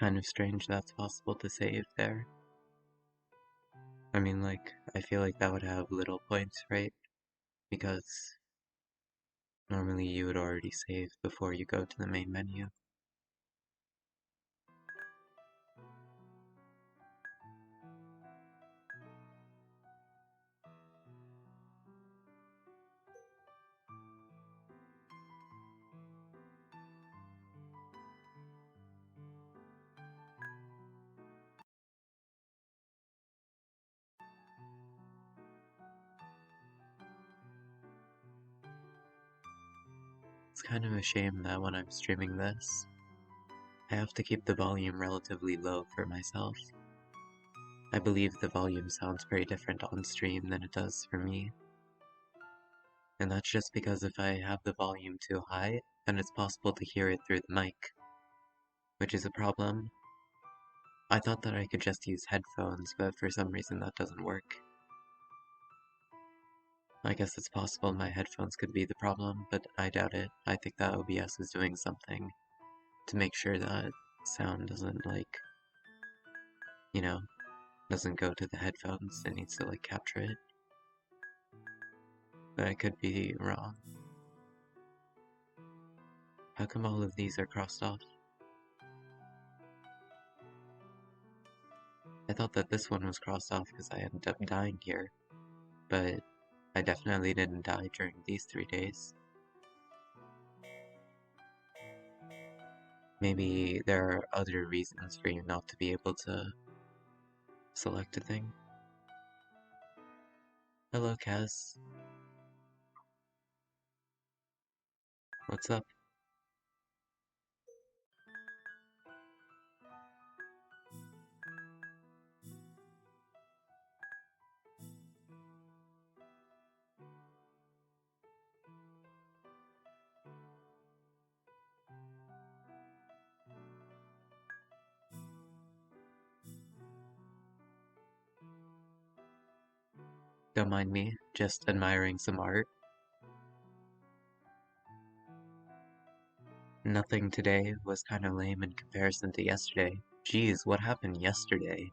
kind of strange that's possible to save there. I mean, like, I feel like that would have little points, right? Because normally you would already save before you go to the main menu. It's kind of a shame that when I'm streaming this, I have to keep the volume relatively low for myself. I believe the volume sounds very different on stream than it does for me. And that's just because if I have the volume too high, then it's possible to hear it through the mic, which is a problem. I thought that I could just use headphones, but for some reason that doesn't work. I guess it's possible my headphones could be the problem, but I doubt it. I think that OBS is doing something to make sure that sound doesn't, like, you know, doesn't go to the headphones. It needs to, like, capture it. But I could be wrong. How come all of these are crossed off? I thought that this one was crossed off because I ended up dying here, but I definitely didn't die during these 3 days. Maybe there are other reasons for you not to be able to select a thing. Hello, Kaz. What's up? Don't mind me, just admiring some art. Nothing today was kind of lame in comparison to yesterday. Geez, what happened yesterday?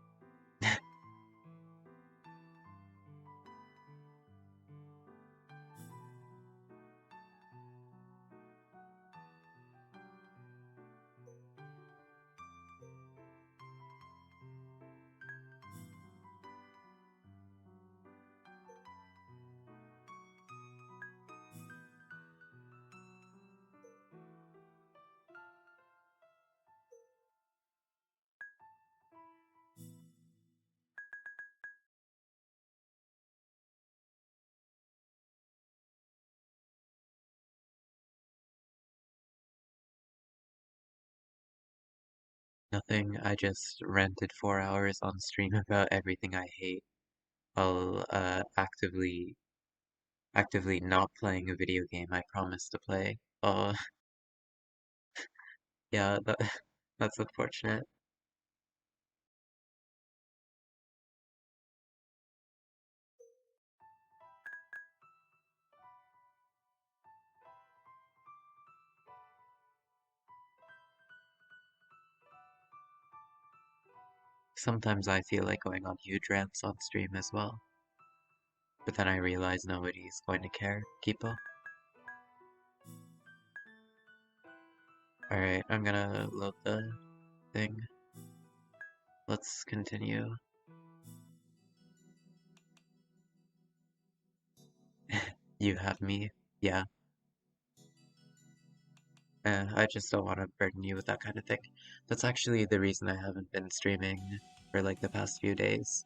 Nothing, I just ranted 4 hours on stream about everything I hate while actively not playing a video game I promised to play. Yeah, that's unfortunate. Sometimes I feel like going on huge rants on stream as well. But then I realize nobody's going to care, Kipo. Alright, I'm gonna load the thing. Let's continue. You have me? Yeah. I just don't want to burden you with that kind of thing. That's actually the reason I haven't been streaming for like the past few days.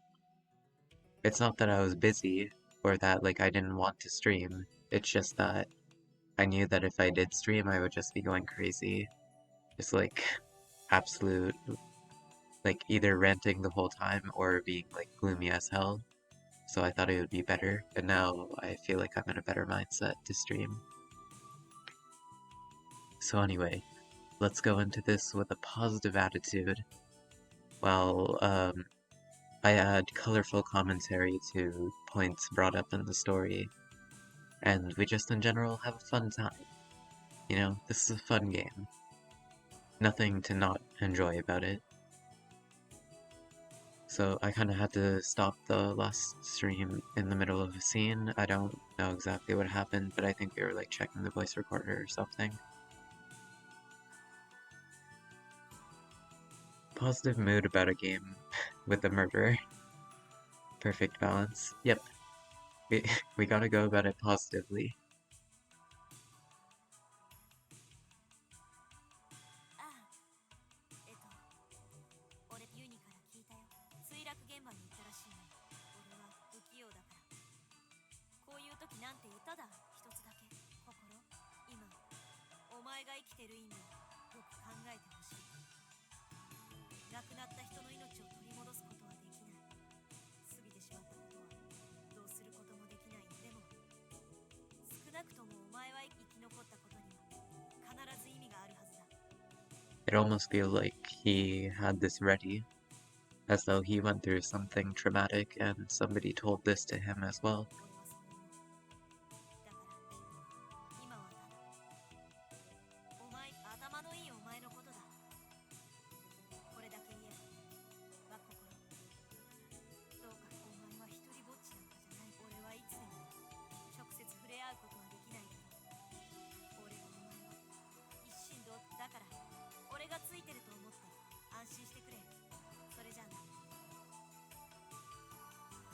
It's not that I was busy or that like I didn't want to stream. It's just that I knew that if I did stream I would just be going crazy. Just like absolute like either ranting the whole time or being like gloomy as hell. So I thought it would be better, and now I feel like I'm in a better mindset to stream. So anyway, let's go into this with a positive attitude. While I add colorful commentary to points brought up in the story, and we just in general have a fun time. You know, this is a fun game. Nothing to not enjoy about it. So I kind of had to stop the last stream in the middle of a scene. I don't know exactly what happened, but I think they were like checking the voice recorder or something. Positive mood about a game with a murderer. Perfect balance. Yep, we gotta go about it positively. 'It almost feels like he had this ready, as though he went through something traumatic and somebody told this to him as well.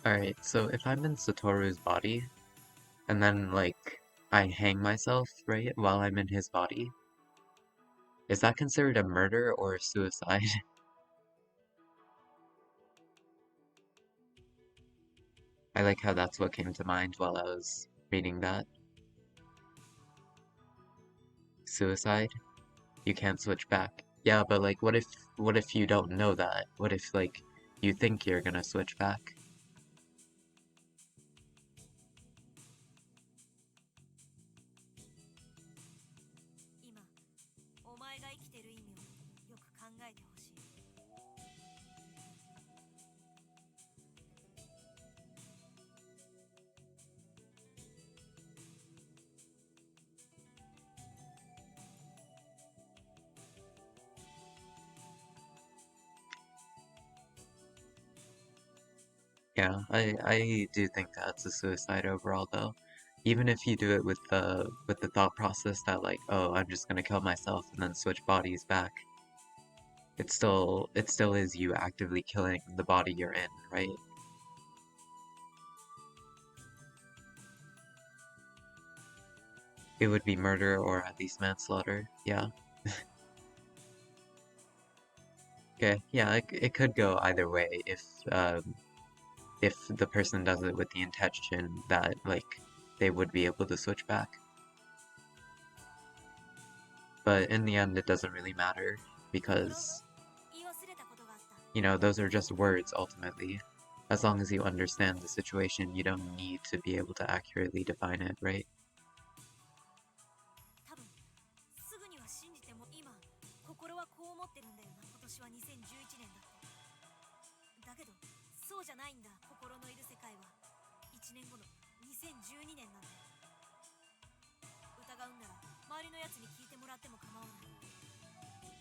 Alright, so if I'm in Satoru's body, and then, like, I hang myself, right, while I'm in his body, is that considered a murder or a suicide? I like how that's what came to mind while I was reading that. Suicide? You can't switch back. Yeah, but like, what if you don't know that? What if, like, you think you're gonna switch back? Yeah, I do think that's a suicide overall though. Even if you do it with the thought process that like, oh, I'm just gonna kill myself and then switch bodies back, it still is you actively killing the body you're in, right? It would be murder or at least manslaughter, yeah. Okay, yeah, it could go either way if the person does it with the intention that, like, they would be able to switch back. But in the end, it doesn't really matter, because, you know, those are just words, ultimately. As long as you understand the situation, you don't need to be able to accurately define it, right?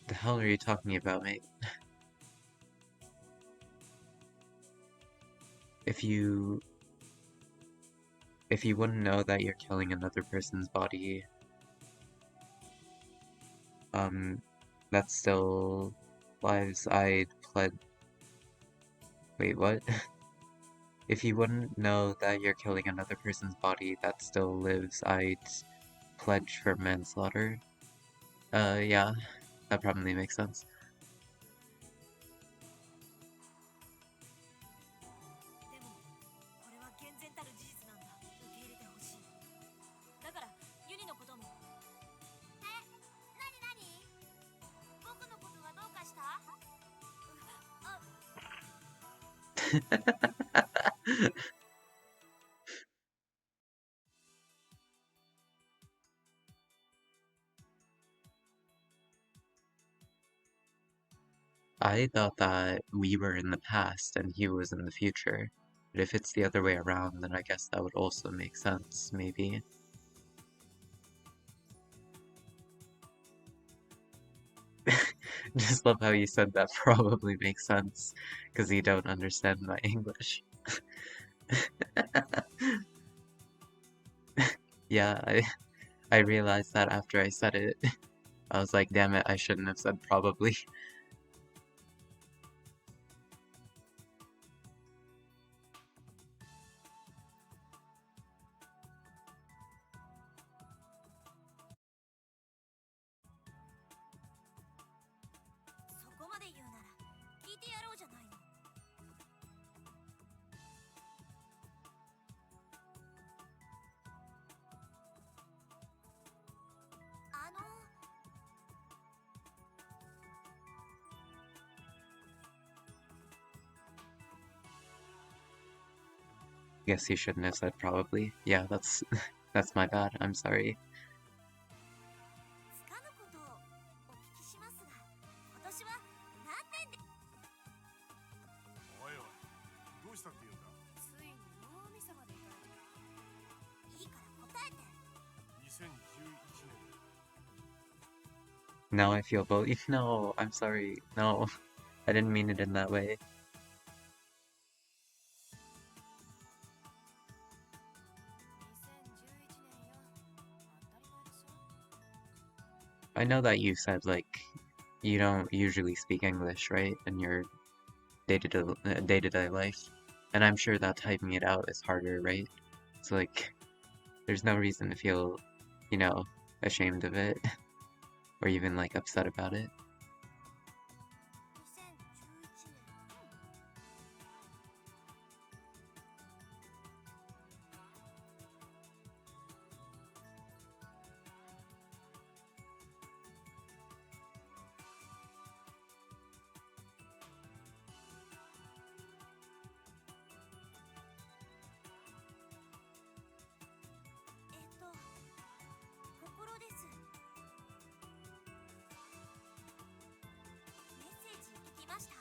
The hell are you talking about, mate? If you wouldn't know that you're killing another person's body, that's still lives I'd pled. Wait, what? If you wouldn't know that you're killing another person's body that still lives, I'd pledge for manslaughter. Yeah, that probably makes sense. I thought that we were in the past and he was in the future. But if it's the other way around, then I guess that would also make sense, maybe. Just love how you said that probably makes sense, because you don't understand my English. Yeah, I realized that after I said it. I was like, damn it, I shouldn't have said probably. そこまで言うなら聞いてやろうじゃないの。Guess you shouldn't have said probably. Yeah, that's that's my bad. I'm sorry. つかぬことをお聞きしますが、今年は何年で。おいおい、どうしたって言うんだ。ついに脳みそまでいかれた。いいから答えて。2011年。 Now I feel both. No, I'm sorry. No, I didn't mean it in that way. 2011年よ。当たり前でしょ。 I know that you said, like, you don't usually speak English, right? In your day-to-day life. And I'm sure that typing it out is harder, right? So, like, there's no reason to feel, you know, ashamed of it. Or even, like, upset about it. 2011年。心です。メッセージ聞きました。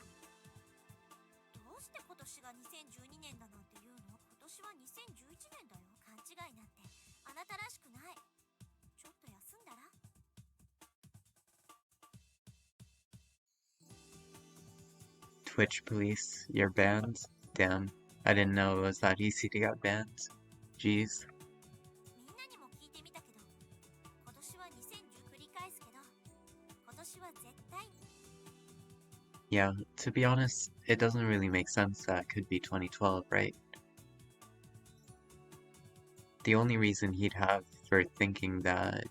どうして今年が2012年だなんて言うの？今年は2011年だよ。勘違いなんてあなたらしくない。ちょっと休んだら？ Twitch police, you're banned? Damn, I didn't know it was that easy to get banned. Jeez. みんなにも聞いてみたけど、今年は2010繰り返すけど、今年は絶対。 Yeah, to be honest, it doesn't really make sense that it could be 2012, right? The only reason he'd have for thinking that,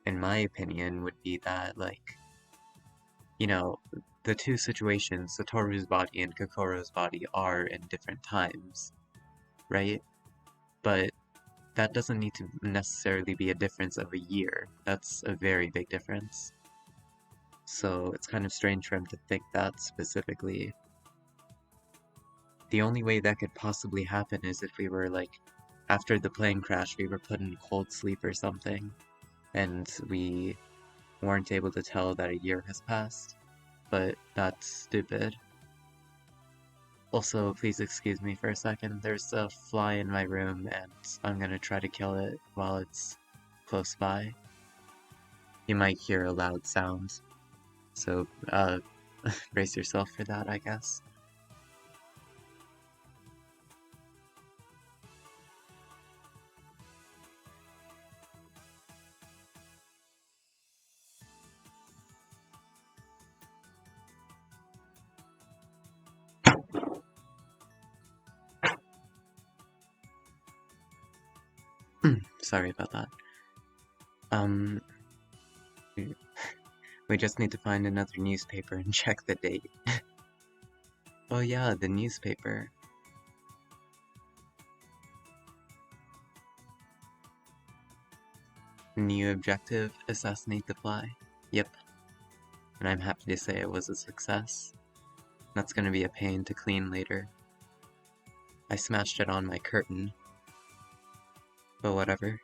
in my opinion, would be that, like, you know, the two situations, Satoru's body and Kokoro's body, are in different times, right? But that doesn't need to necessarily be a difference of a year. That's a very big difference. So it's kind of strange for him to think that specifically. The only way that could possibly happen is if we were like, after the plane crash, we were put in cold sleep or something, and we weren't able to tell that a year has passed. But that's stupid. Also, please excuse me for a second. There's a fly in my room, and I'm gonna try to kill it while it's close by. You might hear a loud sound. So, brace yourself for that, I guess. Sorry about that. We just need to find another newspaper and check the date. Oh yeah, the newspaper. New objective, assassinate the fly. Yep. And I'm happy to say it was a success. That's gonna be a pain to clean later. I smashed it on my curtain. But whatever.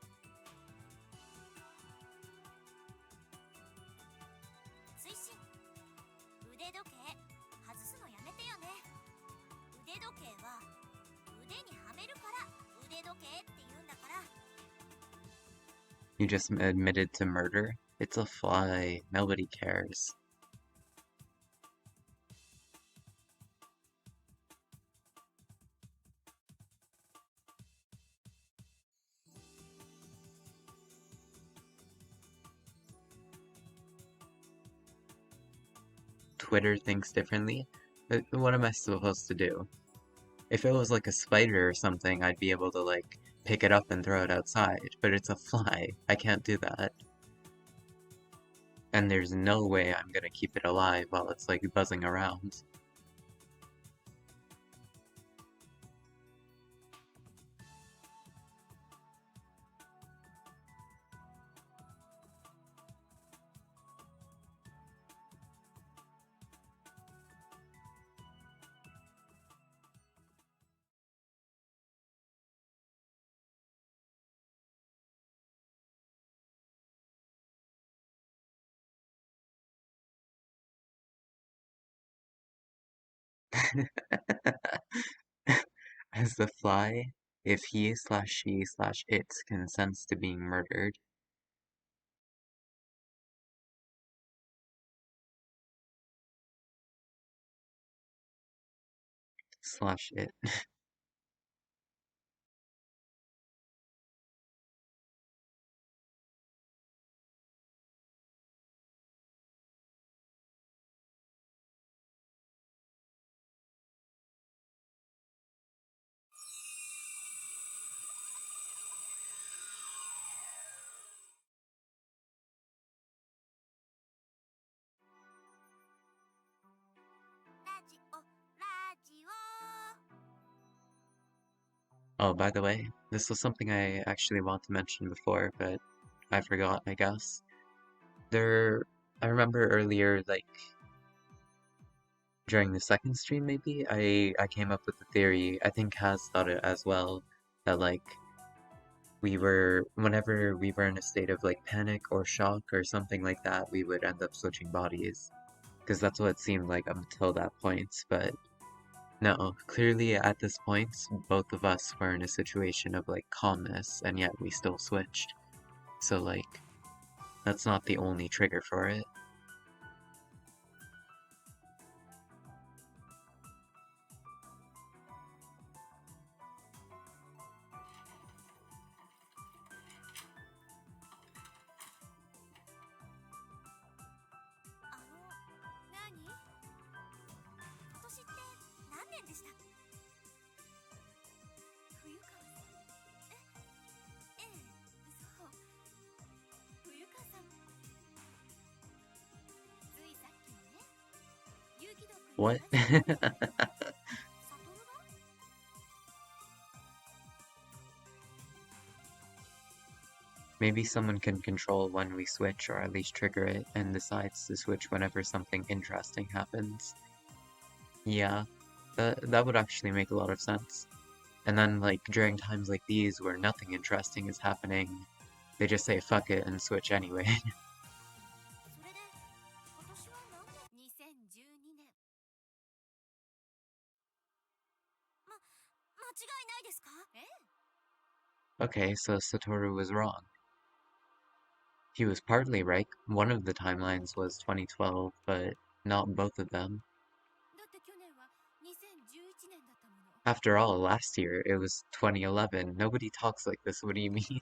推進。腕時計外すのやめてよね。腕時計は腕にはめるから腕時計って言うんだから。 You just admitted to murder? It's a fly. Nobody cares. Twitter thinks differently, what am I supposed to do? If it was like a spider or something, I'd be able to like pick it up and throw it outside, but it's a fly. I can't do that. And there's no way I'm gonna keep it alive while it's like buzzing around. As the fly, if he/she/it consents to being murdered, /it. Oh, by the way, this was something I actually want to mention before, but I forgot, I guess. There, I remember earlier, like, during the second stream maybe, I came up with the theory, I think Kaz thought it as well, that like, whenever we were in a state of like panic or shock or something like that, we would end up switching bodies. Because that's what it seemed like up until that point, but no, clearly at this point, both of us were in a situation of like calmness, and yet we still switched. So like, that's not the only trigger for it. What? Maybe someone can control when we switch, or at least trigger it, and decides to switch whenever something interesting happens. Yeah, that would actually make a lot of sense. And then, like, during times like these where nothing interesting is happening, they just say fuck it and switch anyway. Okay, so Satoru was wrong. He was partly right. One of the timelines was 2012, but not both of them. After all, last year it was 2011. Nobody talks like this, what do you mean?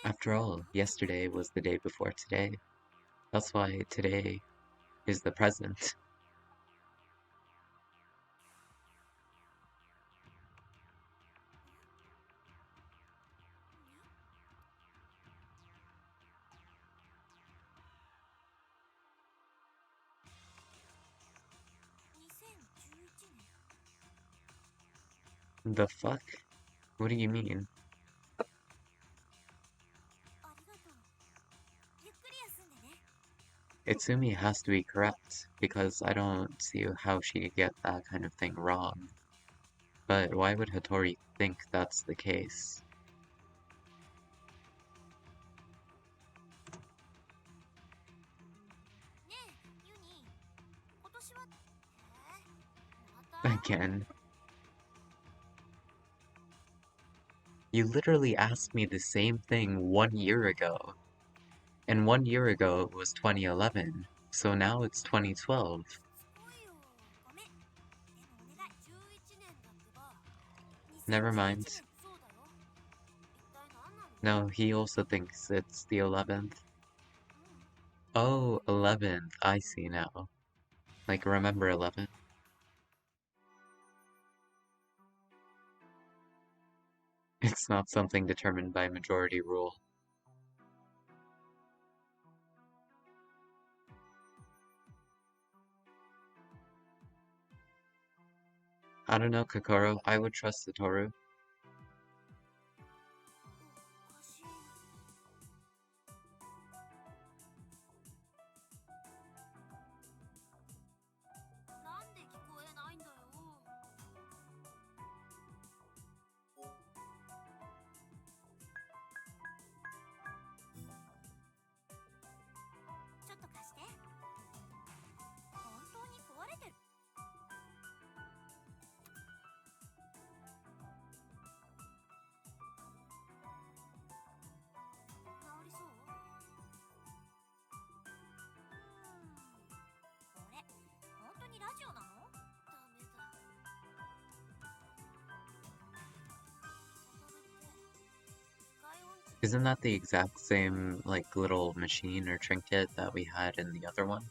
After all, yesterday was the day before today. That's why today is the present. The fuck? What do you mean? Itsumi has to be correct, because I don't see how she could get that kind of thing wrong. But why would Hattori think that's the case? Again. You literally asked me the same thing 1 year ago. And 1 year ago it was 2011, so now it's 2012. しつこいよ。ごめん。でもお願い。11年だってば。Never 2011 mind. 年。そうだよ。一体何なの？ No, he also thinks it's the 11th. うん。 Oh, 11th. I see now. Like, remember 11? It's not something determined by majority rule. I don't know, Kokoro. I would trust Satoru. おかしい。なんで聞こえないんだよ。ちょっと貸して。本当に壊れてる。治りそう？これ本当にラジオなの？ダメだ。サトルって機械音痴。 Isn't that the exact same, like, little machine or trinket that we had in the other one?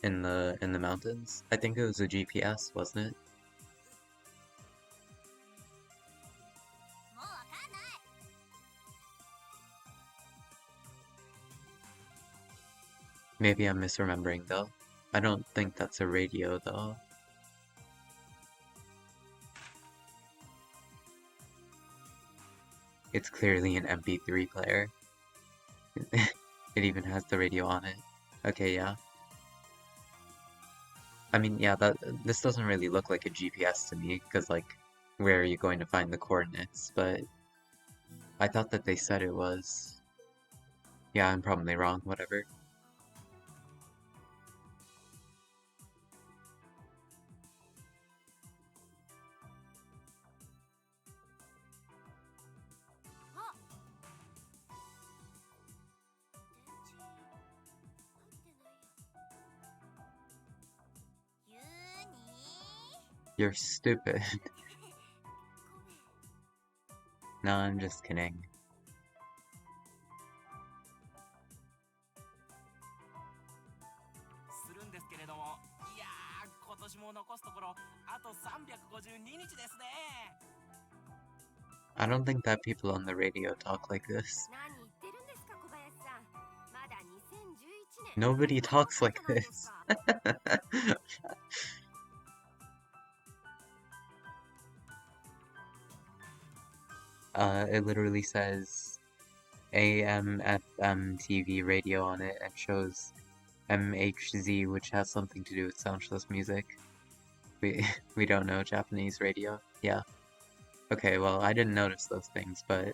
In the mountains? I think it was a GPS, wasn't it? もうわかんない。 Maybe I'm misremembering, though. I don't think that's a radio, though. It's clearly an MP3 player. It even has the radio on it. Okay, yeah. I mean, yeah, this doesn't really look like a GPS to me, because, like, where are you going to find the coordinates? But I thought that they said it was. Yeah, I'm probably wrong, whatever. You're stupid. No, I'm just kidding. するんですけれども、いやー、今年も残すところあと352日ですね。 I don't think that people on the radio talk like this. 何言ってるんですか、小林さん。まだ2011年。 Nobody talks like なんです this. か。 It literally says AM, FM, TV, radio on it, and shows MHZ, which has something to do with soundless music. We don't know Japanese radio. Yeah. Okay, well, I didn't notice those things, but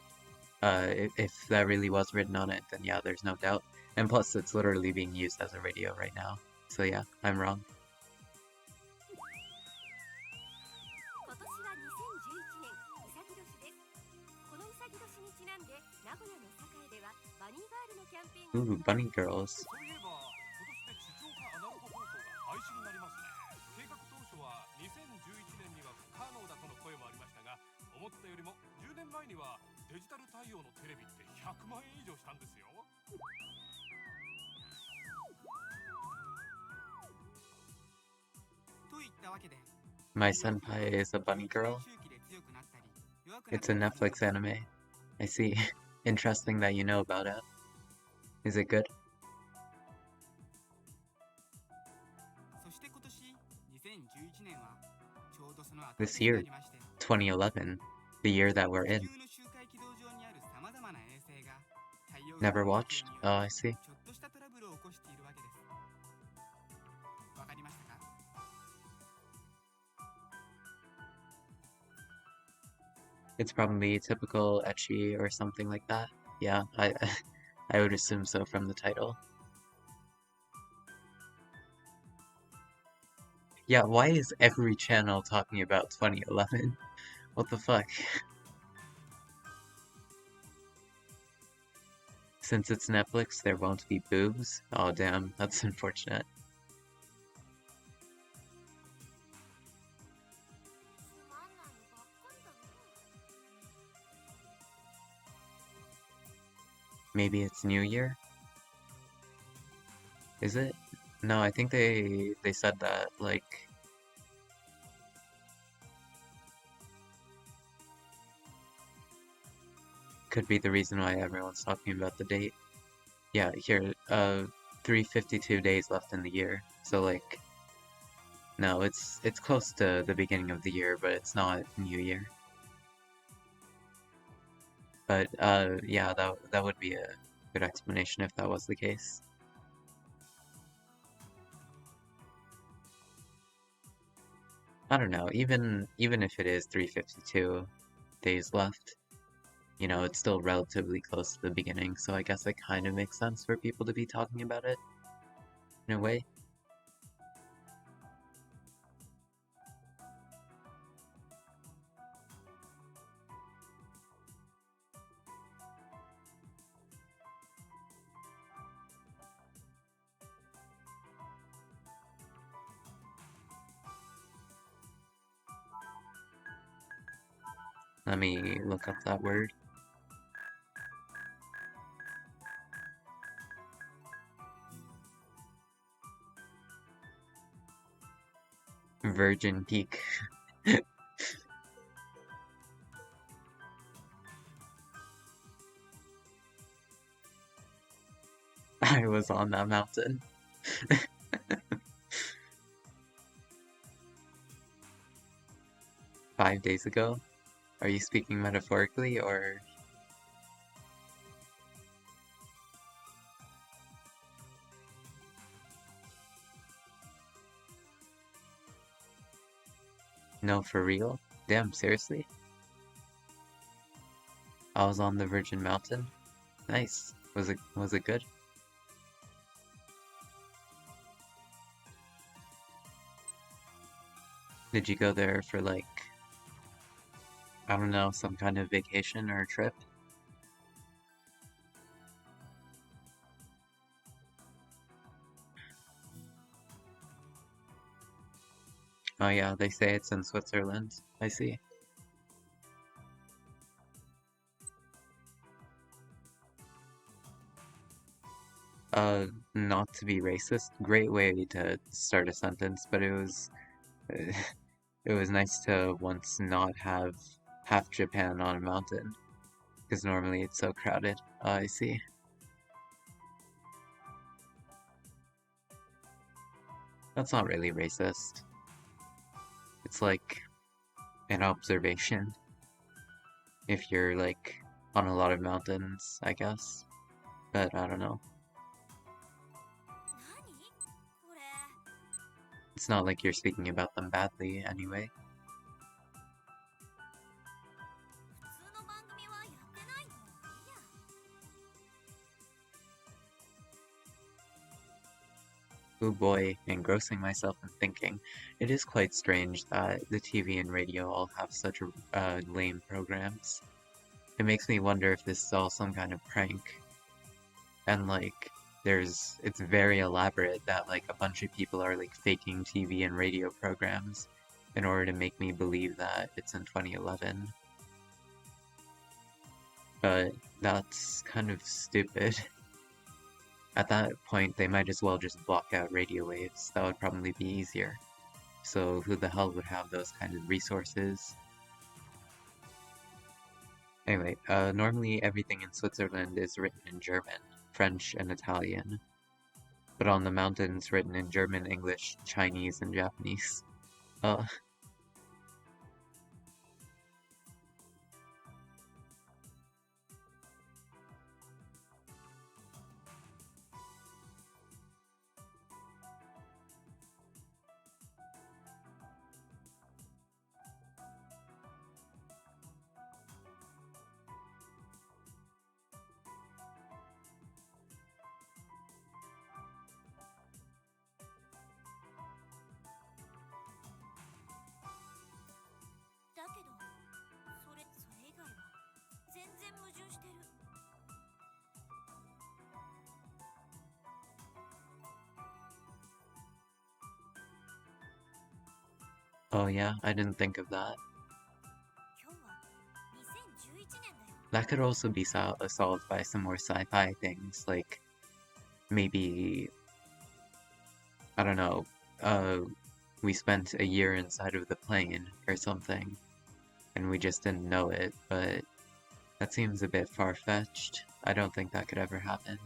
if that really was written on it, then yeah, there's no doubt. And plus, it's literally being used as a radio right now. So yeah, I'm wrong. 今年は2011年うさぎ年です。このうさぎ年にちなんで名古屋の栄ではバニーガールのキャンペーンが Ooh, bunny girls. そういえば今年で地上波アナログ放送が廃止になりますね。計画当初は2011年には不可能だとの声もありましたが、思ったよりも10年前にはデジタル対応のテレビって100万円以上したんですよ。といったわけで My senpai is a bunny girl. It's a Netflix anime. I see. Interesting that you know about it. Is it good? そして今年2011年はちょうどその This year, 2011, the year that we're in. 地球の周回軌道上にある様々な衛星が太陽 Never 光 watched? によ Oh, っ I て see. ちょっとしたトラブルを起こしているわけです。わかりましたか？ It's probably typical ecchi or something like that. Yeah, I would assume so from the title. Yeah, why is every channel talking about 2011? What the fuck? Since it's Netflix, there won't be boobs. Oh damn, that's unfortunate. つまんないのばっかりだね。 Maybe it's New Year? Is it? No, I think they said that, like, could be the reason why everyone's talking about the date. Yeah, here, 352 days left in the year. So like, no, it's close to the beginning of the year, but it's not New Year. But yeah, that would be a good explanation if that was the case. I don't know, even if it is 352 days left, you know, it's still relatively close to the beginning, so I guess it kind of makes sense for people to be talking about it in a way. Let me look up that word. Virgin Peak. I was on that mountain. 5 days ago? Are you speaking metaphorically or? No, for real? Damn, seriously? I was on the Virgin Mountain? Nice. Was it good? Did you go there for like, I don't know, some kind of vacation or trip? Oh yeah, they say it's in Switzerland. I see. Not to be racist, great way to start a sentence, but it was it was nice to once not have half Japan on a mountain, because normally it's so crowded. I see. That's not really racist. It's like an observation. If you're like on a lot of mountains, I guess. But I don't know. 何これ。 It's not like you're speaking about them badly anyway. 普通の番組はやってないの。いいや。 Oh boy, engrossing myself in thinking. It is quite strange that the TV and radio all have such lame programs. It makes me wonder if this is all some kind of prank. And like, it's very elaborate that like a bunch of people are like faking TV and radio programs in order to make me believe that it's in 2011. But that's kind of stupid. At that point, they might as well just block out radio waves. That would probably be easier. So who the hell would have those kind of resources? Anyway, normally everything in Switzerland is written in German, French, and Italian. But on the mountains, written in German, English, Chinese, and Japanese. Uh, Oh yeah, I didn't think of that. 今日は2011年だよ。 That could also be solved by some more sci-fi things, like maybe, I don't know, uh, we spent a year inside of the plane or something, and we just didn't know it, but that seems a bit far-fetched. I don't think that could ever happen.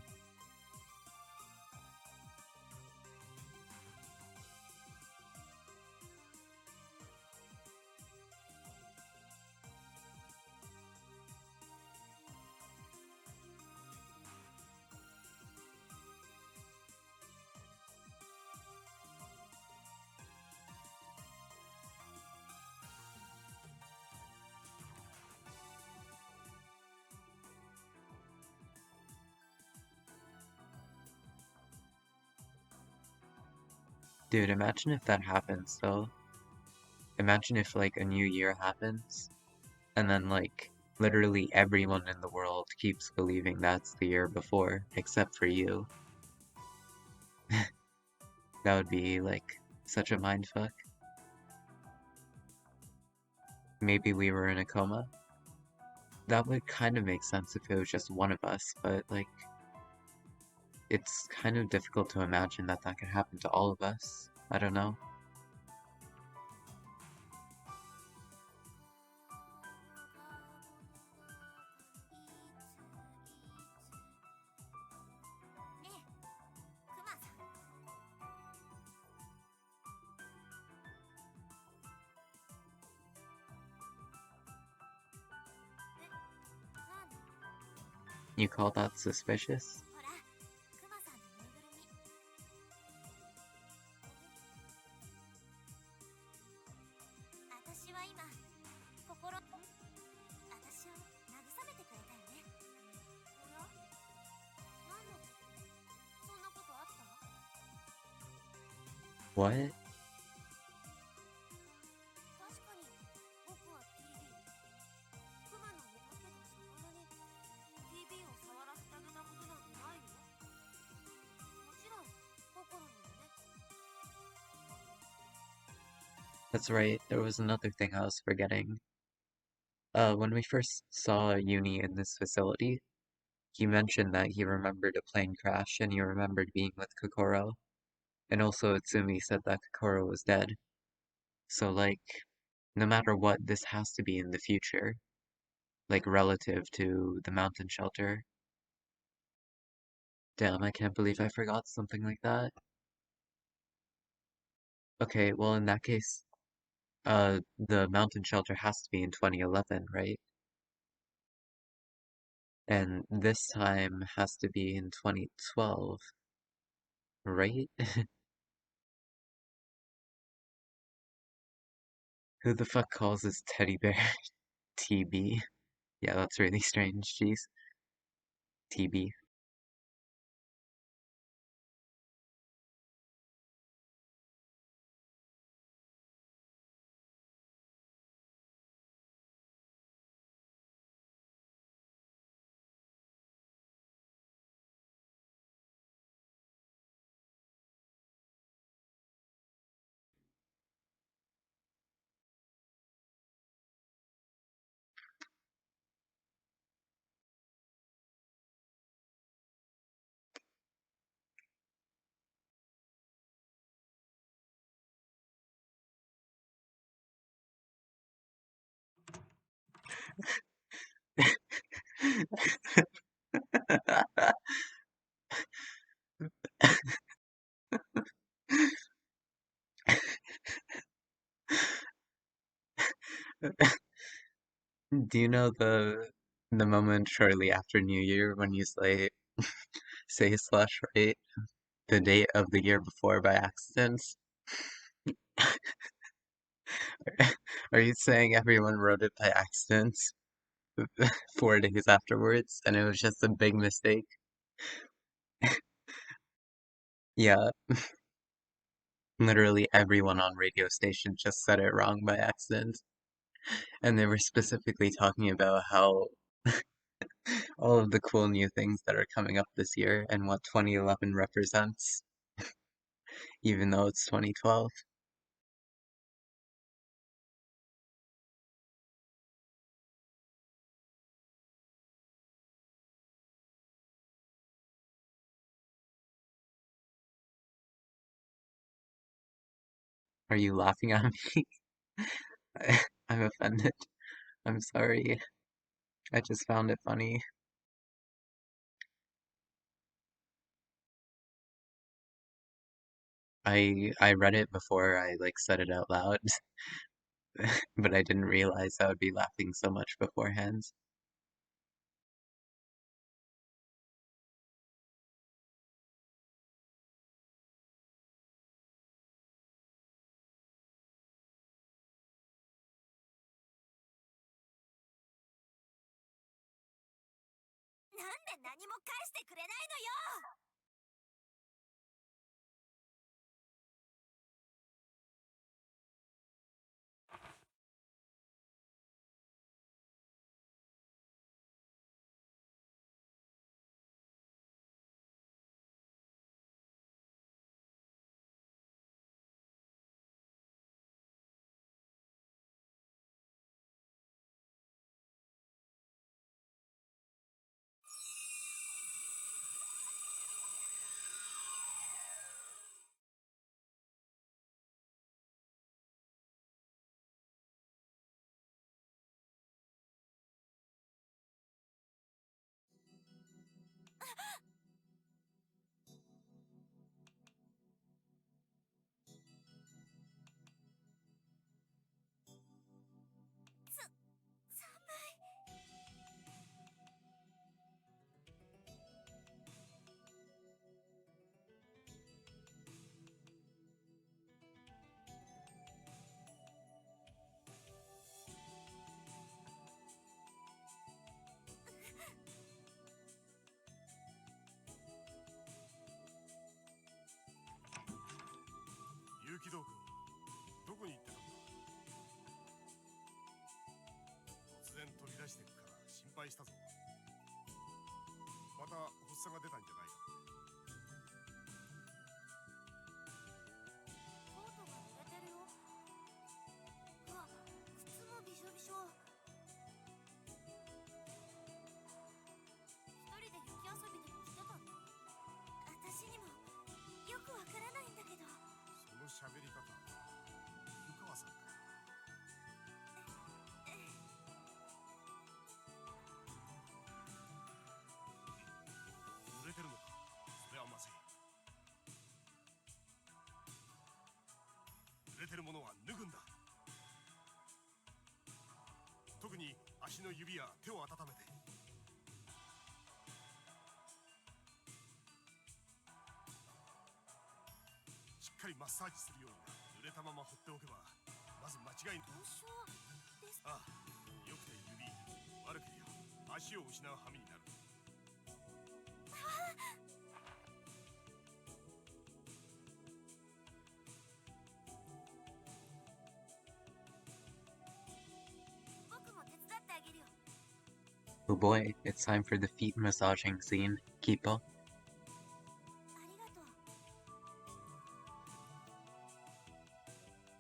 Dude, imagine if that happens, though. Imagine if, like, a new year happens, and then, like, literally everyone in the world keeps believing that's the year before, except for you. That would be, like, such a mindfuck. Maybe we were in a coma. That would kind of make sense if it was just one of us, but, like, it's kind of difficult to imagine that that could happen to all of us. I don't know. You call that suspicious? ほら、クマさんのぬいぐるみ。私は今、心、私を慰めてくれたよね。おや、なんの、そんなことあった？ What? 確かに、僕は TV。クマの見かけた魚に TV を触らせてあげたことなんてないよ。もちろん、心にもね。That's right, there was another thing I was forgetting. When we first saw Uni in this facility, he mentioned that he remembered a plane crash and he remembered being with Kokoro. And also Itsumi said that Kokoro was dead. So, like, no matter what, this has to be in the future. Like, relative to the mountain shelter. Damn, I can't believe I forgot something like that. Okay, well, in that case, the mountain shelter has to be in 2011, right? And this time has to be in 2012, right? Who the fuck calls his teddy bear TB? Yeah, that's really strange, jeez. TB. Do you know the moment shortly after New Year when you say slash right the date of the year before by accident? Are you saying everyone wrote it by accident 4 days afterwards and it was just a big mistake? Yeah, literally everyone on radio station just said it wrong by accident. And they were specifically talking about how all of the cool new things that are coming up this year and what 2011 represents, even though it's 2012. Are you laughing at me? I'm offended. I'm sorry. I just found it funny. I read it before I like said it out loud, but I didn't realize I would be laughing so much beforehand. なんで何も返してくれないのよ。寒い。結城堂君、どこに行ってたんだ。突然飛び出してくから心配したぞ。また発作が出たんじゃないか。コートが濡れてるよ。うわ、靴もびしょびしょ。一人で雪遊びでもしてたの？私にもよくわからないんだけど。その喋り方、湯川さんか。濡れてるのか。それはまずい。濡れてるものは脱ぐんだ。特に足の指や手を温めて。しっかりマッサージするように濡れたまま放っておけば、まず間違いなく。凍傷ですか？ああ、よくて指、悪けりゃ足を失う羽目になる。僕も手伝ってあげるよ。Oh boy, it's time for the feet massaging scene. Kipo. ありがとう。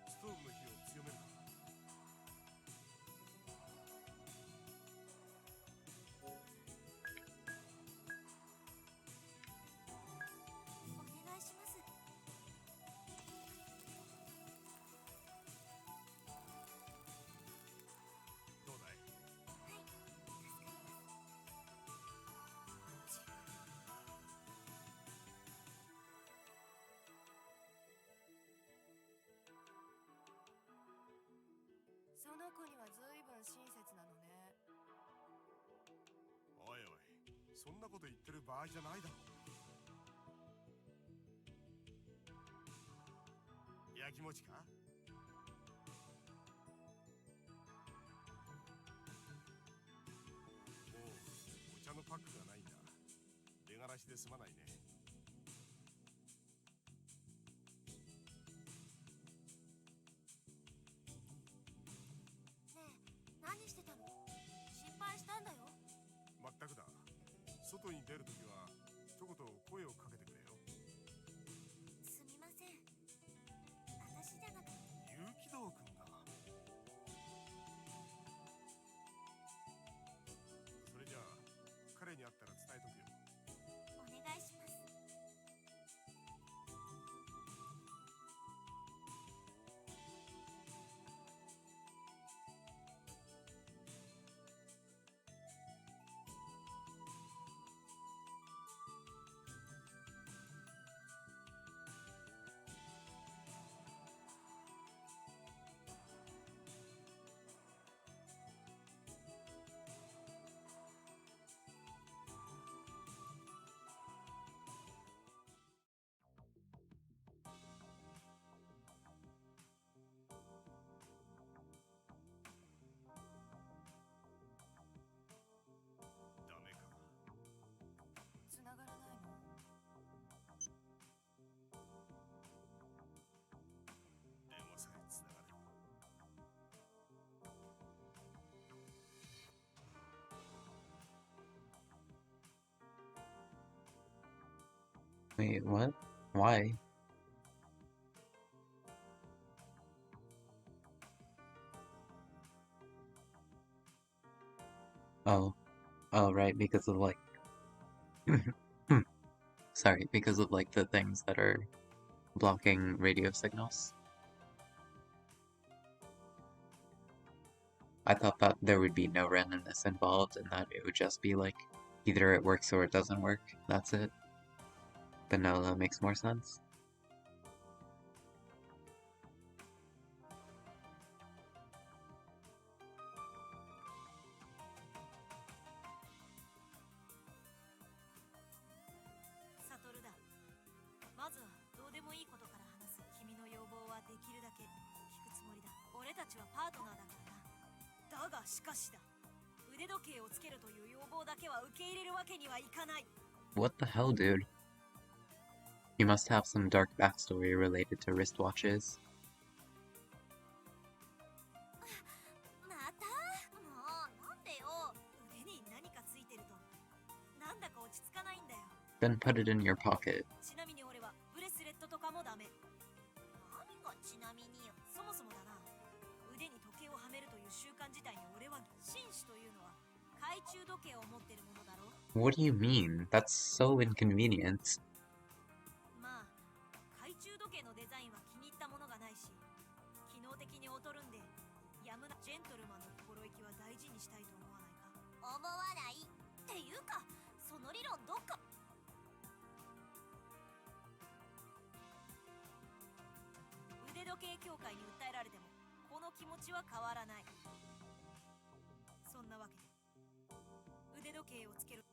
ストーブの火を強めるか。お願いします。どうだい。はい、助かります。その子には随分親切なのね。おいおい、そんなこと言ってる場合じゃないだろ。焼きもちか。もうお茶のパックがないんだ。出がらしですまないね。ねえ、何してたの？心配したんだよ。まったくだ。外に出るときは一言声をかけてくれよ。すみません。私じゃなくて。結城堂君が。それじゃあ彼に会ったら伝えとくよ。お願いします。Wait, what? Why? Oh, oh, right, because of like, sorry, because of like the things that are blocking radio signals. I thought that there would be no randomness involved and that it would just be like, either it works or it doesn't work, that's it. But no, that makes more sense. What the hell, dude? You must have some dark backstory related to wristwatches. またもうなんでよ。腕に何かついてるとなんだか落ち着かないんだよ。 Then put it in your pocket. ちなみに俺はブレスレットとかもダメ。何がちなみによ。そもそもだな。腕に時計をはめるという習慣自体に俺は紳士というのは懐中時計を持ってるものだろ。 What do you mean? That's so inconvenient. まあ懐中時計のデザインは気に入ったものがないし機能的に劣るんでやむなジェントルマンの心意気は大事にしたいと思わないか。思わないっていうかその理論どっか。腕時計協会に訴えられてもこの気持ちは変わらない。そんなわけで腕時計をつける。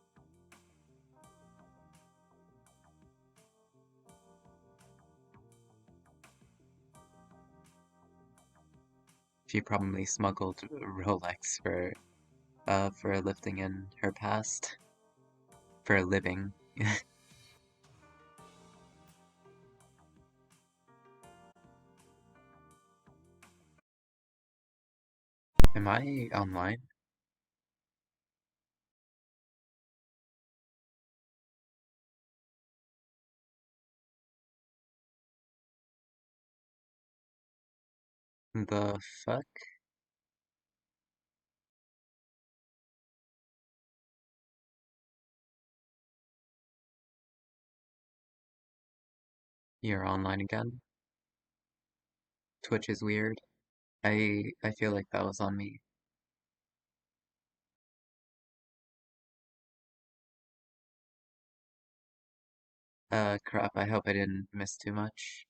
She probably smuggled Rolex for lifting in her past. For a living. Am I online? The fuck? You're online again? Twitch is weird. I feel like that was on me. Crap, I hope I didn't miss too much.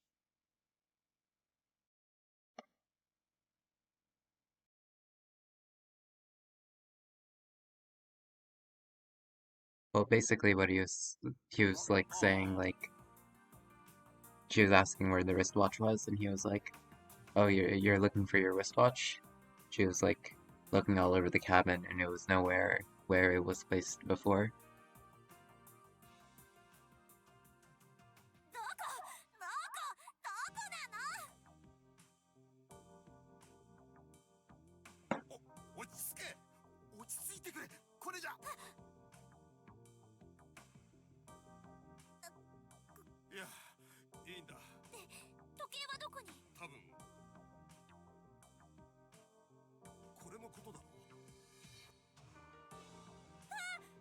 Well, basically what he was like saying like, she was asking where the wristwatch was, and he was like, oh, you're looking for your wristwatch? She was like, looking all over the cabin, and it was nowhere where it was placed before. 落ち着け。落ち着いてくれ。これじゃ。いや、いいんだ。時計はどこに。多分これのことだろう。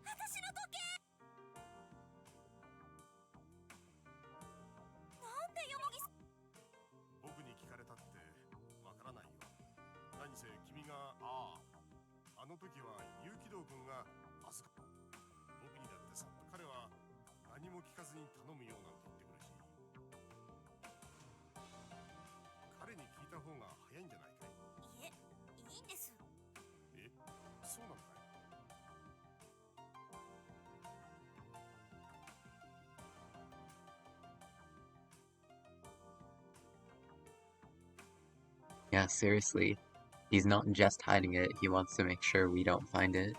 私の時計。なんでよもぎ。僕に聞かれたってわからないよ。何せ君があの時は有機堂君が預か僕にだってさ、彼は何も聞かずに頼むよなんて言ってくるし、彼に聞いた方が早いんじゃないかい。いえ、いいんです。え、そうなのかい。Yeah, seriously. He's not just hiding it, he wants to make sure we don't find it.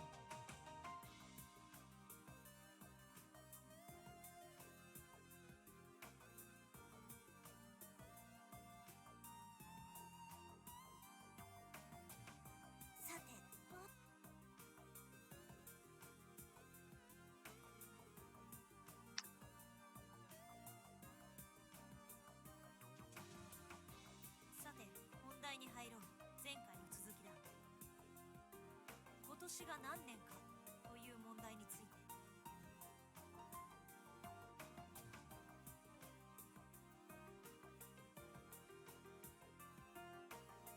年が何年かという問題について。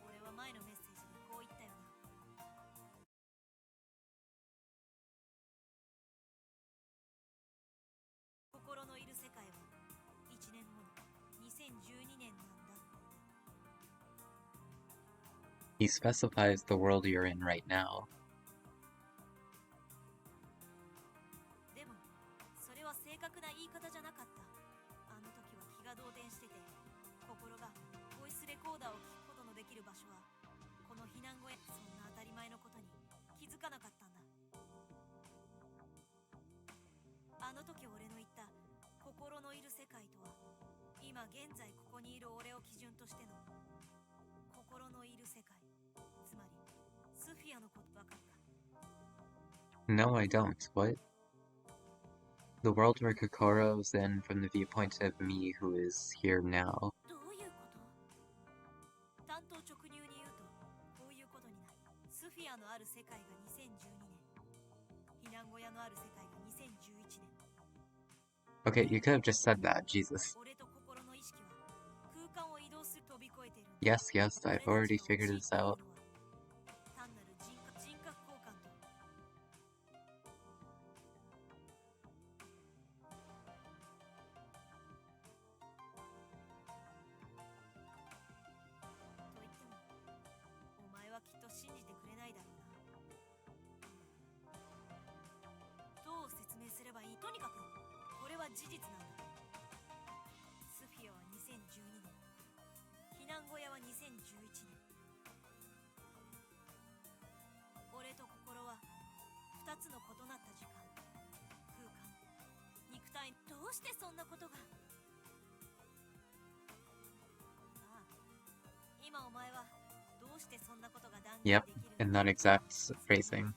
俺は前のメッセージでこう言ったよな。心のいる世界は1年後の2012年なんだ。 He specifies the world you're in right now. でもそれは正確な言い方じゃなかった。あの時は気が動転してて、心がボイスレコーダーを聞くことのできる場所はこの避難小屋。そんな当たり前のことに気づかなかったんだ。あの時俺の言った心のいる世界とは、今現在ここにいる俺を基準としての心のいる世界、つまりスフィアのこと。分かった？ No, I don't. What? The world where Kokoro's in from the viewpoint of me who is here now. どういうこと？単刀直入に言うとこういうことになる。スフィアのある世界が2012年、避難小屋のある世界が2011年。 Okay, you could have just said that, Jesus. 俺と心の意識は空間を移動する飛び越えているんだ。 Yes, yes, I've already figured this out. 単なる人格交換と。と言ってもお前はきっと信じてくれないだろうな。どう説明すればいい？とにかくこれは事実なんだ。スフィアは2012年、避難小屋は2011年。俺と心は2つの異なった時間、空間、肉体。どうしてそんなことが。ああ、今お前はどうしてそんなことが断言 Yep, できる in の that か。 exact phrasing.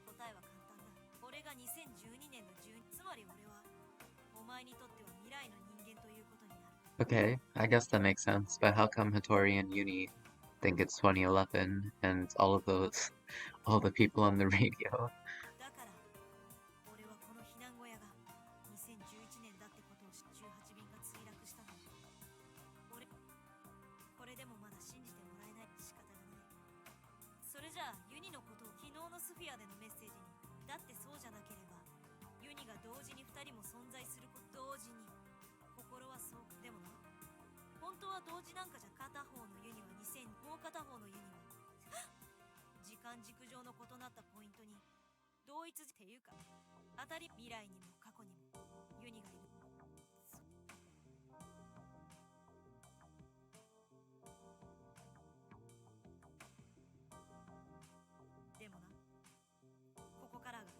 答えは簡単だ。俺が2012年の12、つまり俺はお前にとっては未来の人間ということになる。 Okay, I guess that makes sense, but how come Hattori and Uni think it's 2011 and all of all the people on the radio? だから俺はこの避難小屋が2011年だってことを知っ、18便が墜落したの。俺これでもまだ信じてもらえない。仕方がない。それじゃあユニのことを昨日のスフィアでのメッセージに、だってそうじゃなければユニが同時に2人も存在すること。同時に心はそう。でもな、本当は同時なんかじゃ。片方のユニは2000、もう片方のユニは時間軸上の異なったポイントに同一っていうか、当たり未来にも過去にもユニがいる。でもな、ここからが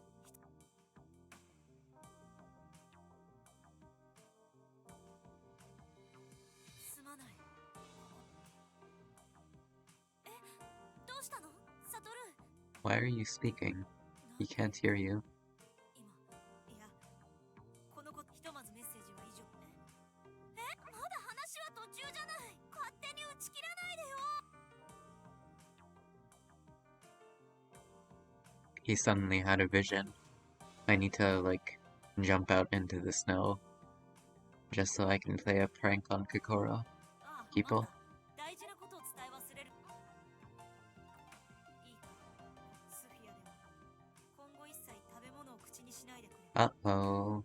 すまない。え、どうしたのサトル？ Why are you speaking? He can't hear you. 今、いや、この子、ひとまずメッセージは以上。まだ話は途中じゃない。勝手に打ち切らないでよ。 He suddenly had a vision. I need to, like, jump out into the snow just so I can play a prank on Kokoro. ああ、 People? 待った。大事なことを伝え忘れる。いいか、スフィアでも今後一切食べ物を口にしないでくれ。 Uh-oh. は？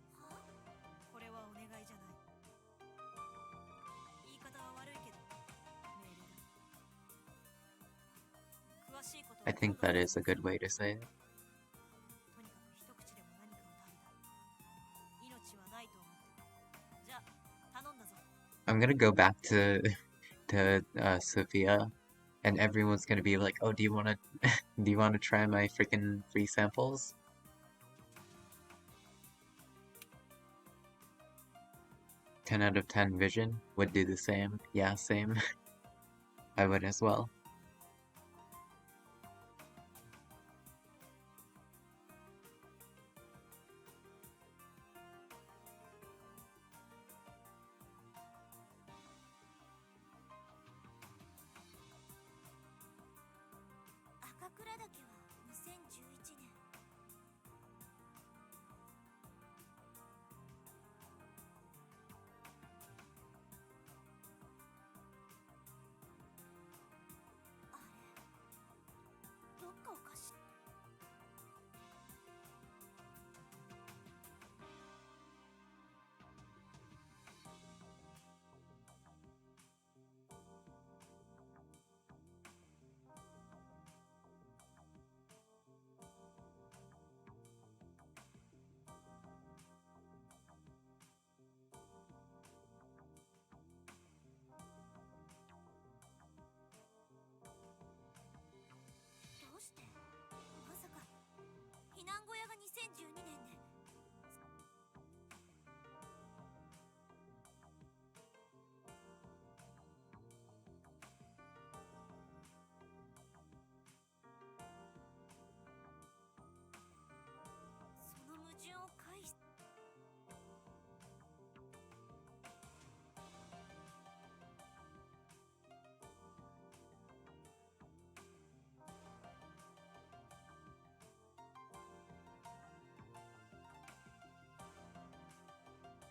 これはお願いじゃない。言い方は悪いけど命令だ。詳しいことは I think that is a good way to say it. とにかく一口でも何かを食べたい。命はないと思ってる。じゃあ頼んだぞ。 I'm gonna go back to Sophia, and everyone's gonna be like, "Oh, do you wanna do you wanna try my freaking free samples?" 10 out of 10 vision would do the same. Yeah, same. I would as well. 赤倉岳は2011年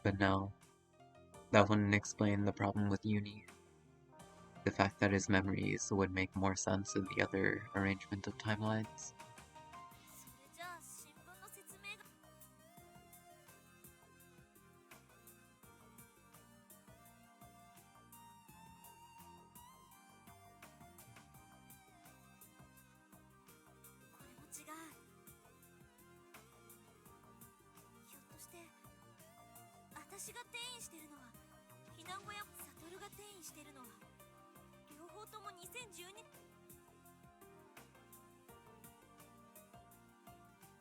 But no, that wouldn't explain the problem with Uni. The fact that his memories would make more sense in the other arrangement of timelines. それじゃあ新聞の説明がこれも違う。ひょっとして私が転移してるのは避難小屋、サトルが転移してるのは両方とも2012。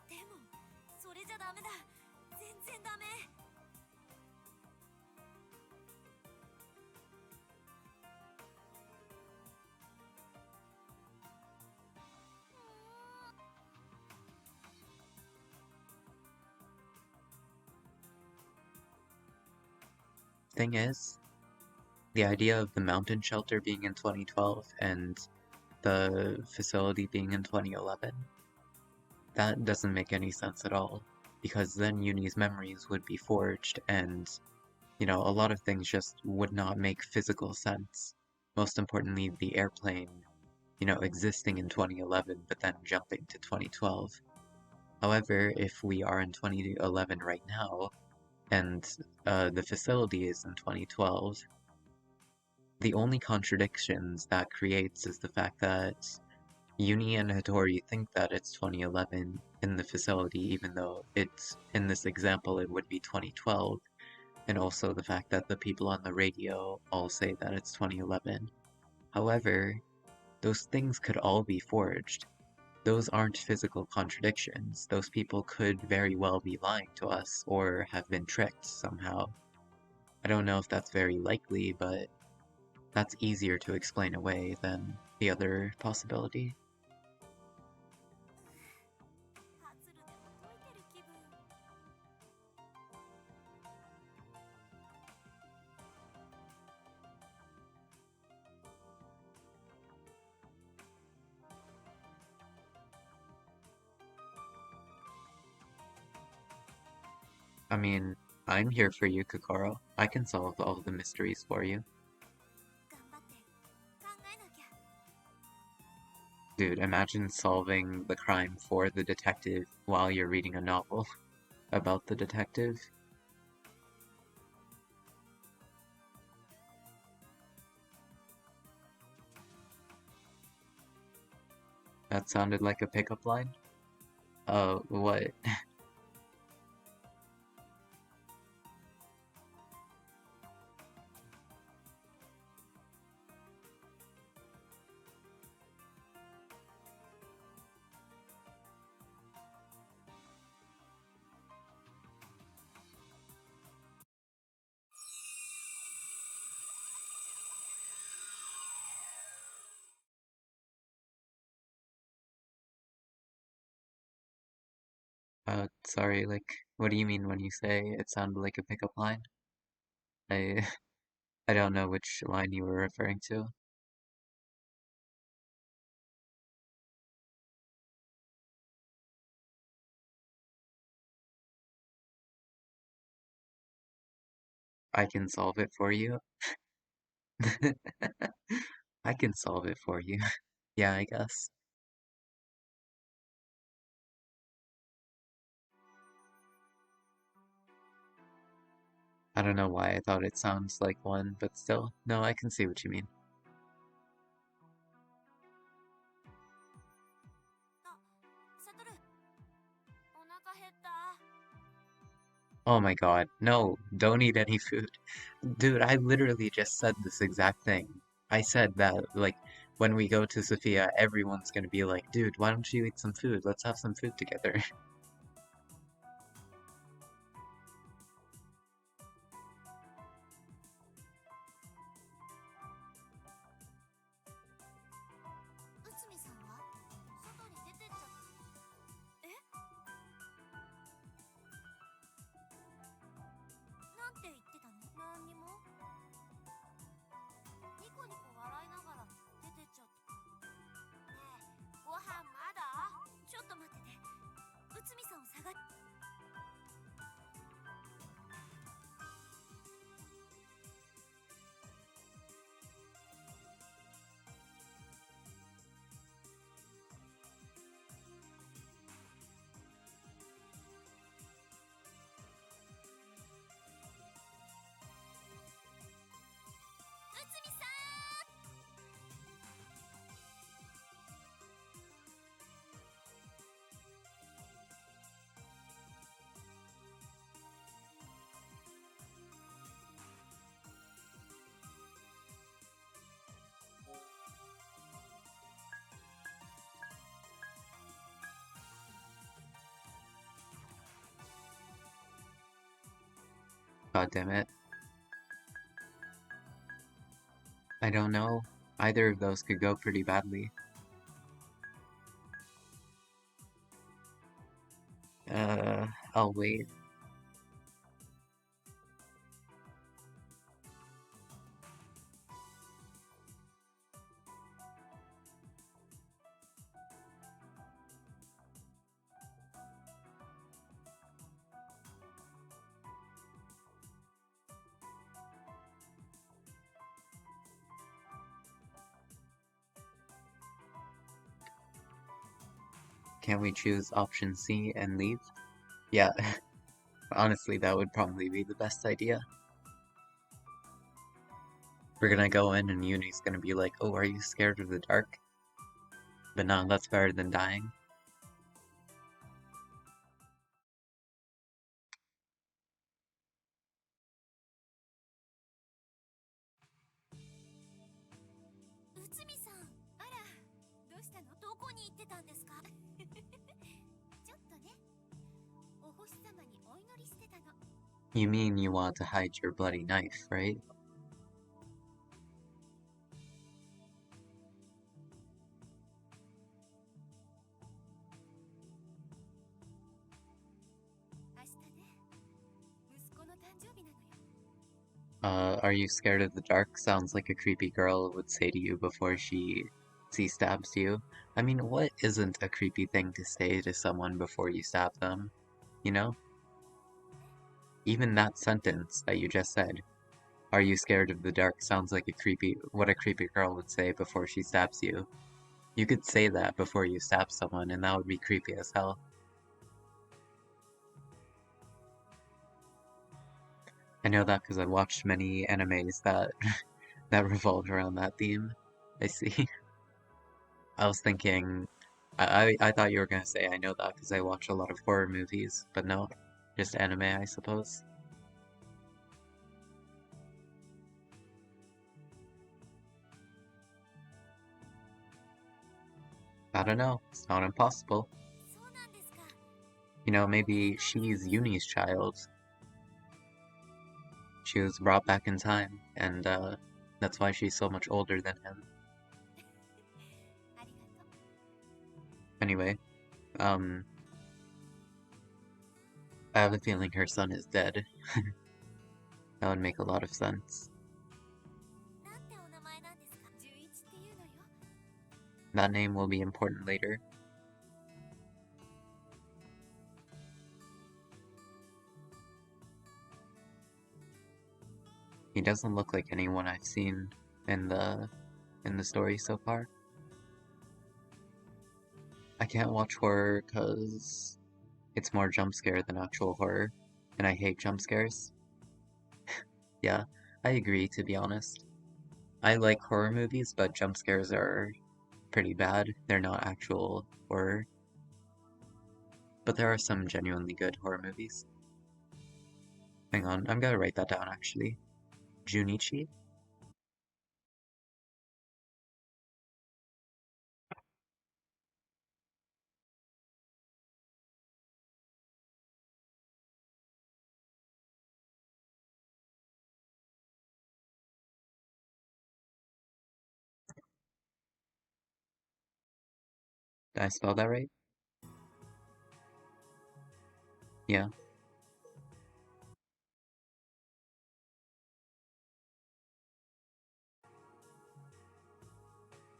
でもそれじゃダメだ。全然ダメ。Thing is, the idea of the mountain shelter being in 2012 and the facility being in 2011, that doesn't make any sense at all, because then Uni's memories would be forged and, you know, a lot of things just would not make physical sense. Most importantly, the airplane, you know, existing in 2011 but then jumping to 2012. However, if we are in 2011 right now, and the facility is in 2012, the only contradictions that creates is the fact that Uni and Hattori think that it's 2011 in the facility, even though it's, in this example, it would be 2012, and also the fact that the people on the radio all say that it's 2011. However, those things could all be forged. Those aren't physical contradictions. Those people could very well be lying to us or have been tricked somehow. I don't know if that's very likely, but that's easier to explain away than the other possibility. パズルでも解いてる気分。I mean, I'm here for you, Kokoro. I can solve all the mysteries for you. 頑張って考えなきゃ。 Dude, imagine solving the crime for the detective while you're reading a novel about the detective. That sounded like a pickup line? What? Sorry, like, what do you mean when you say it sounded like a pickup line? I I don't know which line you were referring to. I can solve it for you. I can solve it for you. Yeah, I guess. I don't know why I thought it sounds like one, but still, no, I can see what you mean. あ、サトル、お腹減った。 Oh my god, no, don't eat any food. Dude, I literally just said this exact thing. I said that, like, when we go to Sophia, everyone's gonna be like, dude, why don't you eat some food? Let's have some food together. 内海さんは外に出てっちゃった。え、なんて言ってたの？何にも。ニコニコ笑いながら出てっちゃった。ねえ、ご飯まだ？ちょっと待ってて。内 God damn it. I don't know. Either of those could go pretty badly. I'll wait. Can't we choose option C and leave? Yeah, honestly, that would probably be the best idea. We're gonna go in and Uni's gonna be like, oh, are you scared of the dark? But no, that's better than dying. You mean you want to hide your bloody knife, right? Are you scared of the dark? Sounds like a creepy girl would say to you before she stabs you. I mean, what isn't a creepy thing to say to someone before you stab them? You know? Even that sentence that you just said, are you scared of the dark, sounds like what a creepy girl would say before she stabs you. You could say that before you stab someone, and that would be creepy as hell. I know that because I watched many animes that that revolve around that theme. I see. I was thinking, I thought you were gonna say I know that because I watch a lot of horror movies, but no, just anime, I suppose. I don't know, it's not impossible. You know, maybe she's Uni's child. She was brought back in time, and that's why she's so much older than him. Anyway, I have a feeling her son is dead. That would make a lot of sense. That name will be important later. He doesn't look like anyone I've seen in the story so far. I can't watch horror because it's more jump scare than actual horror, and I hate jump scares. Yeah, I agree, to be honest. I like horror movies, but jump scares are pretty bad. They're not actual horror. But there are some genuinely good horror movies. Hang on, I'm gonna write that down actually. Junichi? Did I spell that right? Yeah.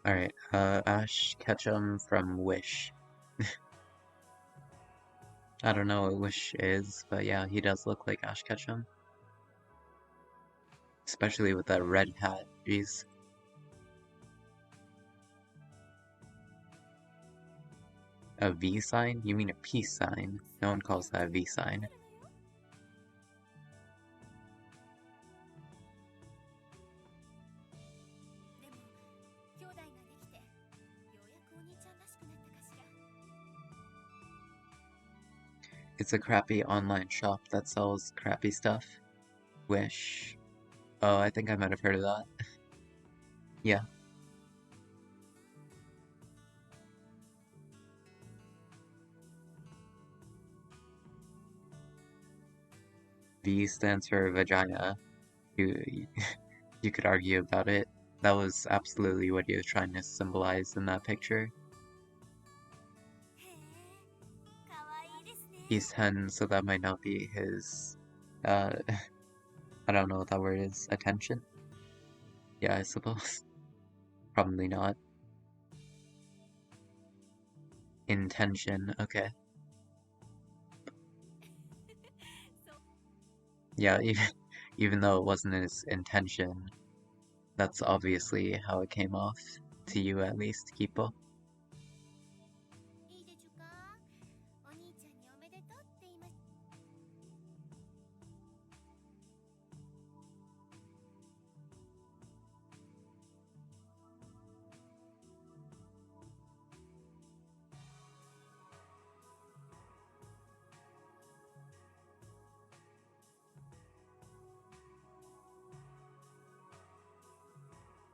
Alright, Ash Ketchum from Wish. I don't know what Wish is, but yeah, he does look like Ash Ketchum. Especially with that red hat, jeez. A V sign? You mean a peace sign? No one calls that a V sign. It's a crappy online shop that sells crappy stuff. Wish. Oh, I think I might have heard of that. Yeah. V stands for vagina. You, you could argue about it. That was absolutely what he was trying to symbolize in that picture. へえ、かわいいですね。 He's 10, so that might not be his, I don't know what that word is. Attention? Yeah, I suppose. Probably not. Intention, okay. Yeah, even though it wasn't his intention, that's obviously how it came off. To you at least, Kipo. いいでちゅか、お兄ちゃんにおめでとうって言いまし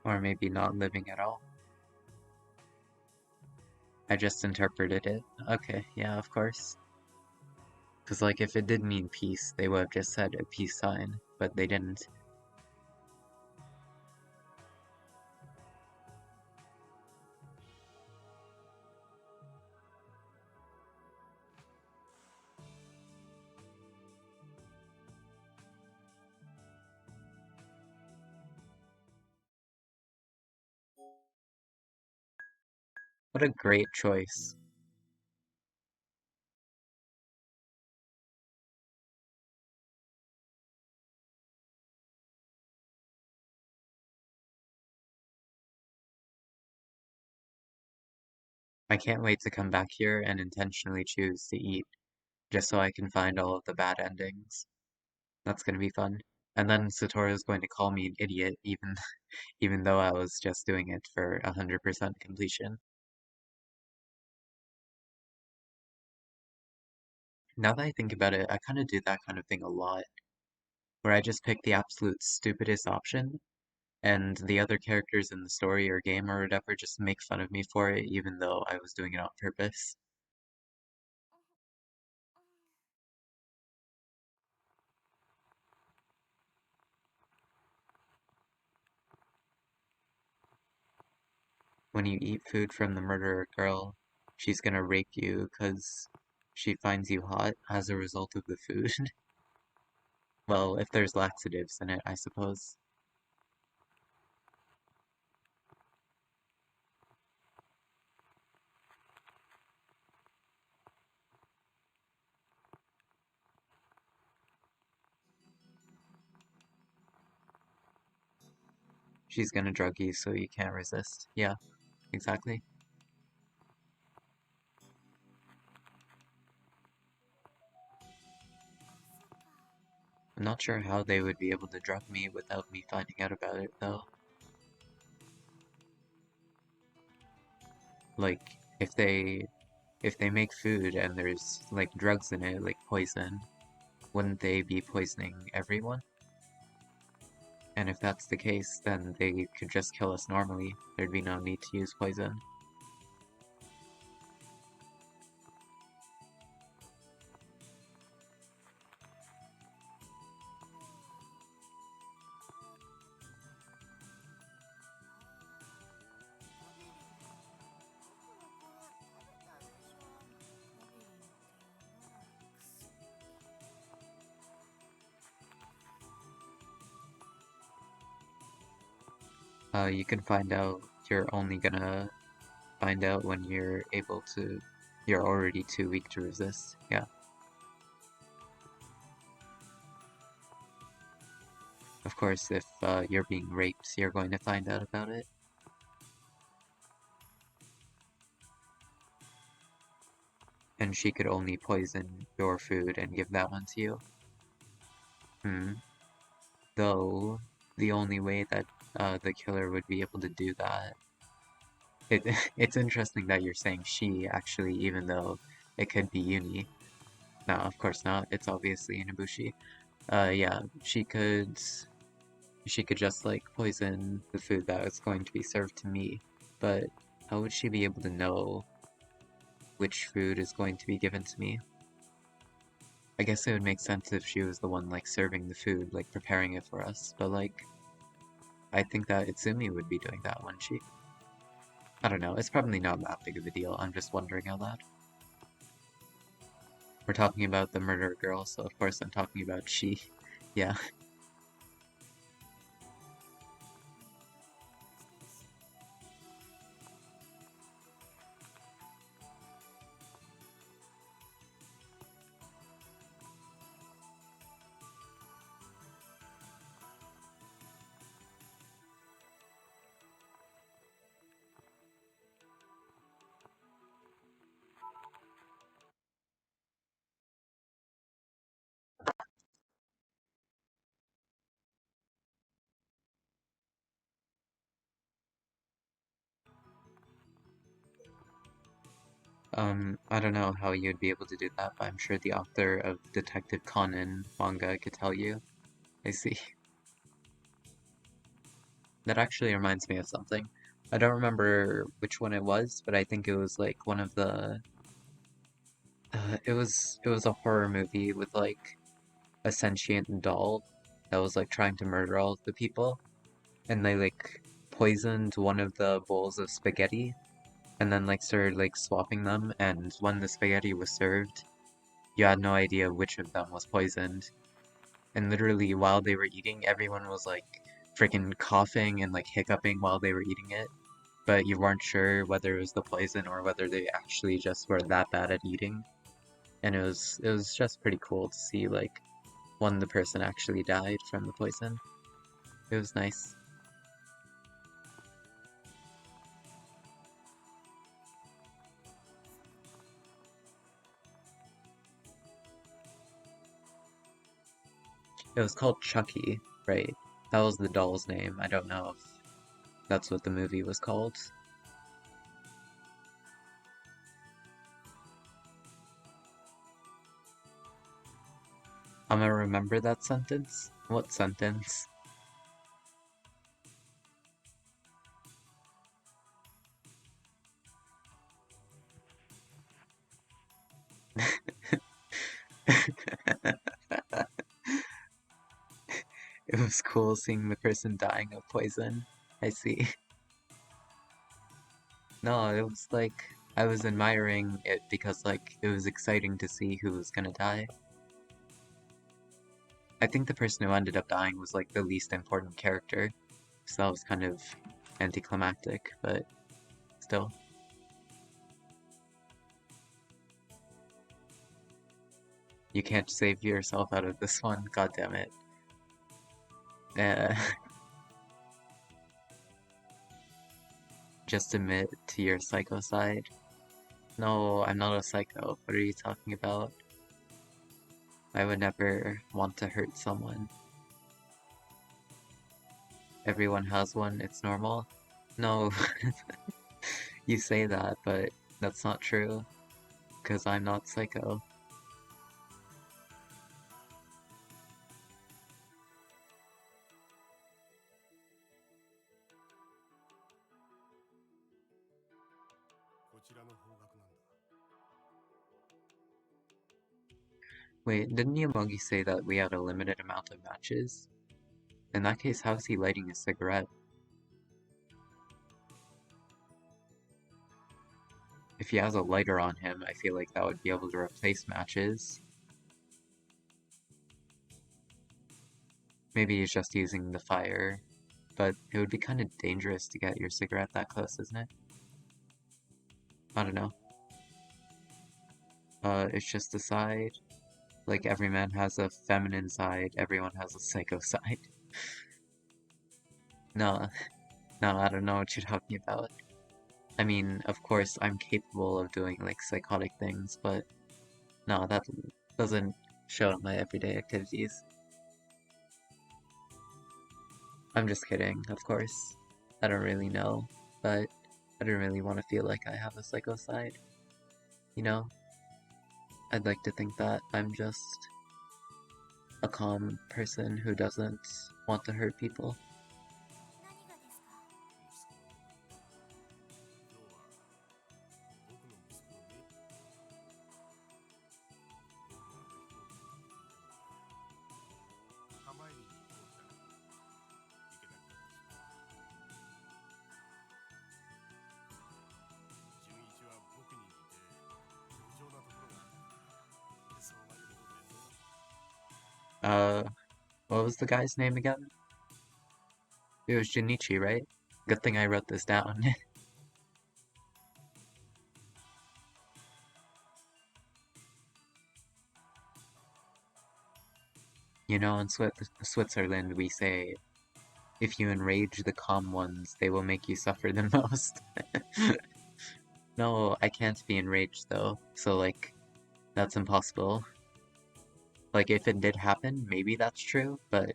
Or maybe not living at all. I just interpreted it. Okay, yeah, of course. Because, like, if it did mean peace, they would have just said a peace sign, but they didn't. What a great choice. I can't wait to come back here and intentionally choose to eat, just so I can find all of the bad endings. That's gonna be fun. And then Satoru's going to call me an idiot, even though I was just doing it for 100% completion. Now that I think about it, I kind of do that kind of thing a lot, where I just pick the absolute stupidest option, and the other characters in the story or game or whatever just make fun of me for it, even though I was doing it on purpose. When you eat food from the murderer girl, she's gonna rape you because she finds you hot as a result of the food. Well, if there's laxatives in it, I suppose. She's gonna drug you so you can't resist. Yeah, exactly. I'm not sure how they would be able to drug me without me finding out about it, though. Like, if they make food and there's, like, drugs in it, like poison, wouldn't they be poisoning everyone? And if that's the case, then they could just kill us normally. There'd be no need to use poison. You can find out, you're only gonna find out when you're able to, you're already too weak to resist, yeah. Of course, if you're being raped, you're going to find out about it. And she could only poison your food and give that one to you. Though, the only way that the killer would be able to do that... It's interesting that you're saying she, actually, even though it could be Uni. No, of course not, it's obviously Inabushi. Yeah, she could just, like, poison the food that was going to be served to me, but how would she be able to know which food is going to be given to me? I guess it would make sense if she was the one, like, serving the food, like, preparing it for us, but, like, I think that Itsumi would be doing that, wouldn't she? I don't know, it's probably not that big of a deal, I'm just wondering out loud. We're talking about the murderer girl, so of course I'm talking about she. Yeah. I don't know how you'd be able to do that, but I'm sure the author of Detective Conan manga could tell you. I see. That actually reminds me of something. I don't remember which one it was, but I think it was like one of the it was a horror movie with like a sentient doll that was like trying to murder all of the people, and they like poisoned one of the bowls of spaghetti and then like started like swapping them, and when the spaghetti was served, you had no idea which of them was poisoned. And literally while they were eating, everyone was like freaking coughing and like hiccuping while they were eating it, but you weren't sure whether it was the poison or whether they actually just were that bad at eating. And it was just pretty cool to see like when the person actually died from the poison. It was nice. It was called Chucky, right? That was the doll's name. I don't know if that's what the movie was called. I'm gonna remember that sentence. What sentence? It was cool seeing the person dying of poison. I see. No, it was like I was admiring it because like it was exciting to see who was gonna die. I think the person who ended up dying was like the least important character, so that was kind of anticlimactic, but still. You can't save yourself out of this one, god damn it. Uh, just admit to your psycho side. No, I'm not a psycho. What are you talking about? I would never want to hurt someone. Everyone has one, it's normal. No, you say that, but that's not true, because I'm not psycho. Wait, didn't Yamagi say that we had a limited amount of matches? In that case, how is he lighting a cigarette? If he has a lighter on him, I feel like that would be able to replace matches. Maybe he's just using the fire, but it would be kind of dangerous to get your cigarette that close, isn't it? I don't know. It's just a side. Like every man has a feminine side, everyone has a psycho side. No, no, I don't know what you're talking about. I mean, of course, I'm capable of doing like psychotic things, but no, that doesn't show up my everyday activities. I'm just kidding, of course. I don't really know, but I don't really want to feel like I have a psycho side. You know? I'd like to think that I'm just a calm person who doesn't want to hurt people. 何がですか？ Uh, what was the guy's name again? It was Junichi, right? Good thing I wrote this down. You know, in Switzerland, we say, if you enrage the calm ones, they will make you suffer the most. No, I can't be enraged though, so like, that's impossible. Like, if it did happen, maybe that's true, but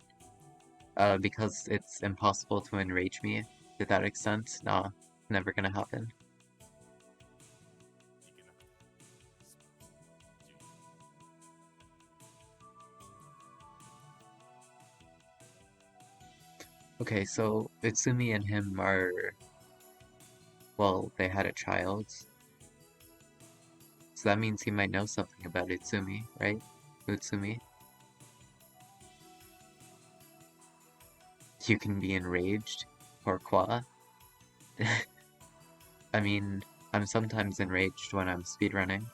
because it's impossible to enrage me to that extent, nah, never gonna happen. Okay, so Utsumi and him are, well, they had a child, so that means he might know something about Utsumi, right? Utsumi. You can be enraged? Pourquoi? I mean, I'm sometimes enraged when I'm speedrunning.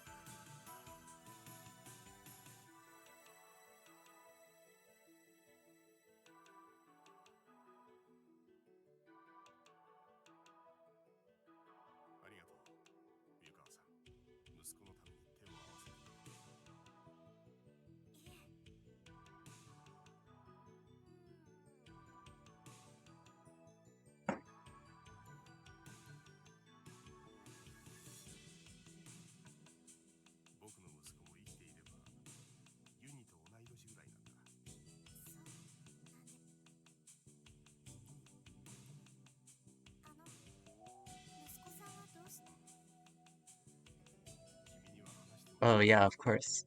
Oh yeah, of course.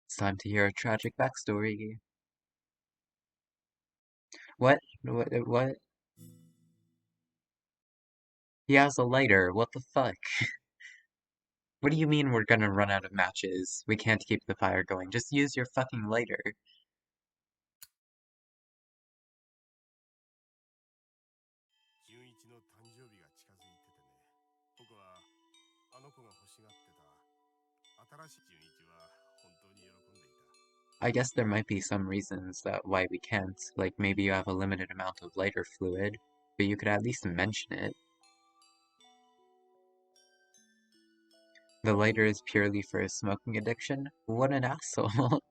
It's time to hear a tragic backstory. What? What? He has a lighter, what the fuck? What do you mean we're gonna run out of matches? We can't keep the fire going. Just use your fucking lighter. I guess there might be some reasons that why we can't. Like maybe you have a limited amount of lighter fluid, but you could at least mention it. The lighter is purely for his smoking addiction? What an asshole.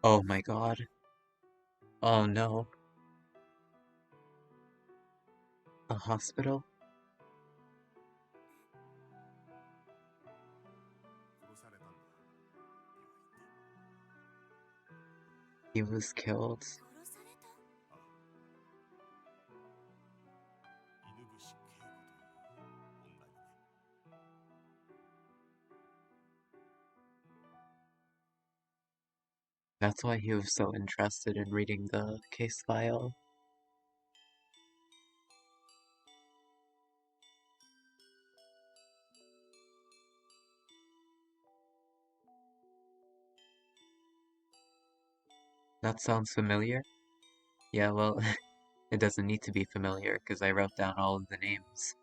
Oh my god. Oh no. A hospital? He was killed. That's why he was so interested in reading the case file. That sounds familiar? Yeah, well, it doesn't need to be familiar because I wrote down all of the names.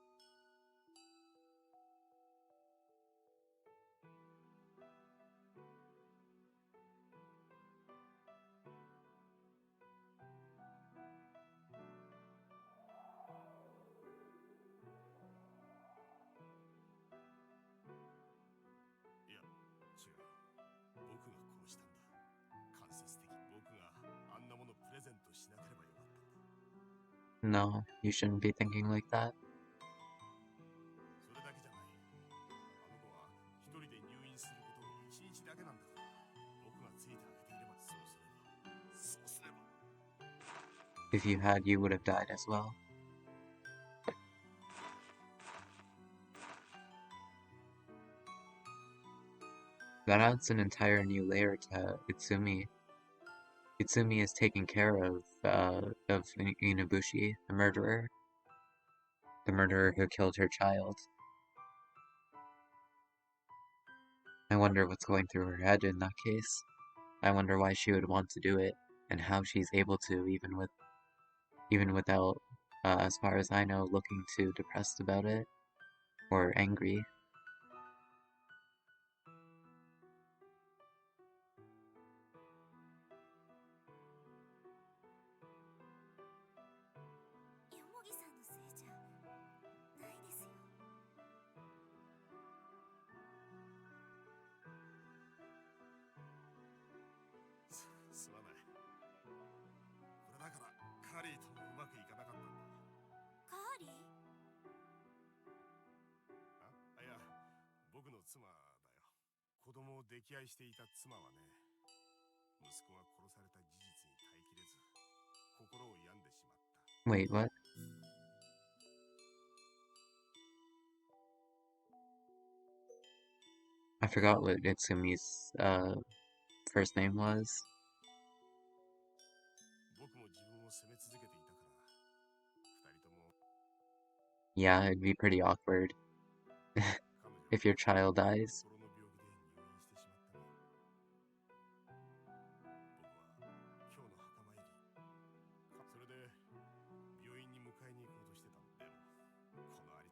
しなければよかったんだ。 No, you shouldn't be thinking like that. それだけじゃない。あの子は一人で入院することを一日だけなんだから、僕がついてあげていれば、そうすれば。 If you had, you would have died as well. That adds an entire new layer to Itsumi. Itsumi is taking care of Inabushi, the murderer who killed her child. I wonder what's going through her head in that case. I wonder why she would want to do it, and how she's able to, even without, as far as I know, looking too depressed about it or angry. よもぎさんのせいじゃないですよ。すまない。これだからカリーともうまくいかなかったんだ。カーリー？あ、いや、僕の妻だよ。子供を溺愛していた妻はね、息子が殺された事実に耐えきれず、心を病んでしまった。 Wait, what? I forgot what Itsumi's first name was. 僕も自分を責め続けていたから、二人とも Yeah, it'd be pretty awkward 彼女 if your child dies. 心の病気で入院してしまったの。僕は今日の墓参り、それで病院に迎えに行こうとしてたんだよ。このあり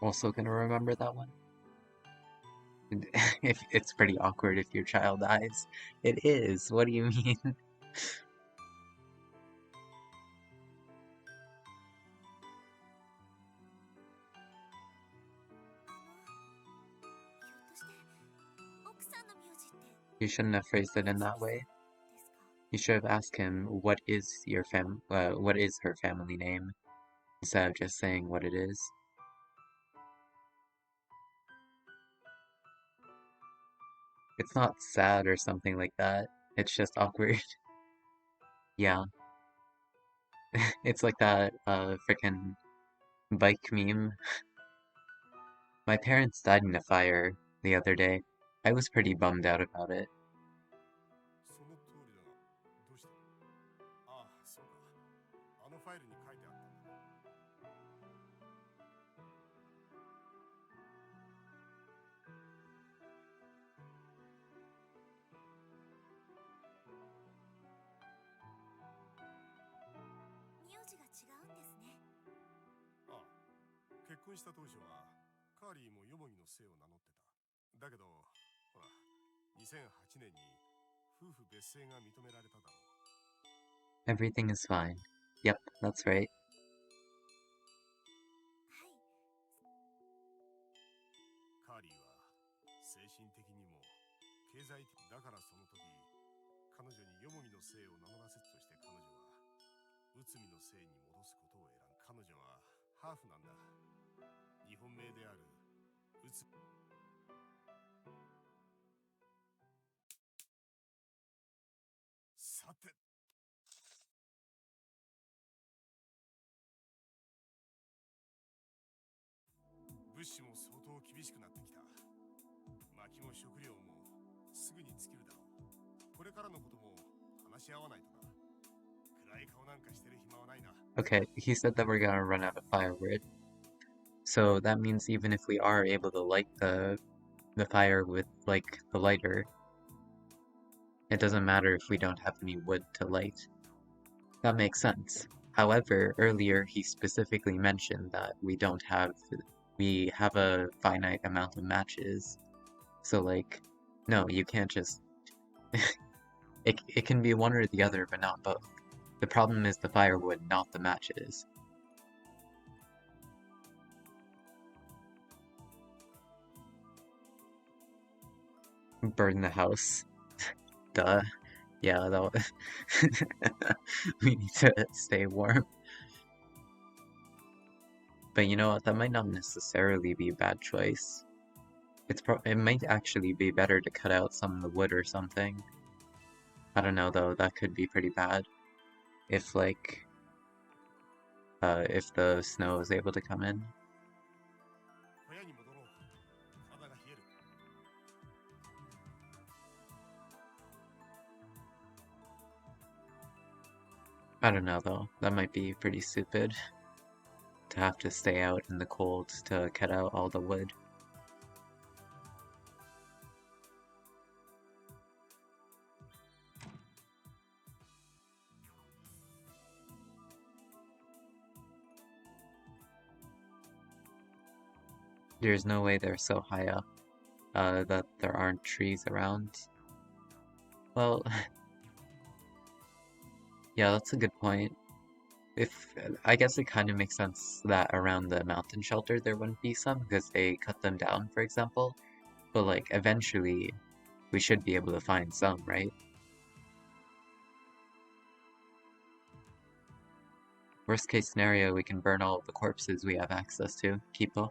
Also gonna remember that one. If it's pretty awkward if your child dies. It is. What do you mean? ひょっとして奥さんの名字って You shouldn't have phrased it in that way. ですか？ You should have asked him what is what is her family name instead of just saying what it is. It's not sad or something like that. It's just awkward. Yeah. It's like that frickin' bike meme. My parents died in a fire the other day. I was pretty bummed out about it. その通りだが、どうした？ああ、そうか。あのファイルに書いてあったんだ。名字が違うんですね。ああ、結婚した当初はカーリーもヨモギの姓を名乗ってた。だけど、ほら、2008年に夫婦別姓が認められただろう。 Everything is fine. Yep, that's right. はい。カーリーは精神的にも経済的だから、その時彼女にヨモギの姓を名乗らせとして、彼女は内海の姓に戻すことを選んだ。彼女はハーフなんだ。日本名である内海。さて、物資も相当厳しくなってきた。薪も食料もすぐに尽きるだろう。これからのことも話し合わないとな。暗い顔なんかしてる暇はないな。 Okay, he said that we're gonna run out of firewood. So that means even if we are able to light the fire with, like, the lighter, it doesn't matter if we don't have any wood to light. That makes sense. However, earlier he specifically mentioned that we have a finite amount of matches. So, like, no, you can't just... it can be one or the other, but not both. The problem is the firewood, not the matches. Burn the house. Duh. Yeah, we need to stay warm. But you know what? That might not necessarily be a bad choice. It might actually be better to cut out some of the wood or something. I don't know though, that could be pretty bad. If like, if the snow is able to come in. 小屋に戻ろう。体が冷える。I don't know though, that might be pretty stupid. To have to stay out in the cold to cut out all the wood. There's no way they're so high up, that there aren't trees around. Well, yeah, that's a good point. I guess it kind of makes sense that around the mountain shelter there wouldn't be some, because they cut them down, for example. But like, eventually, we should be able to find some, right? Worst case scenario, we can burn all of the corpses we have access to. Kipo.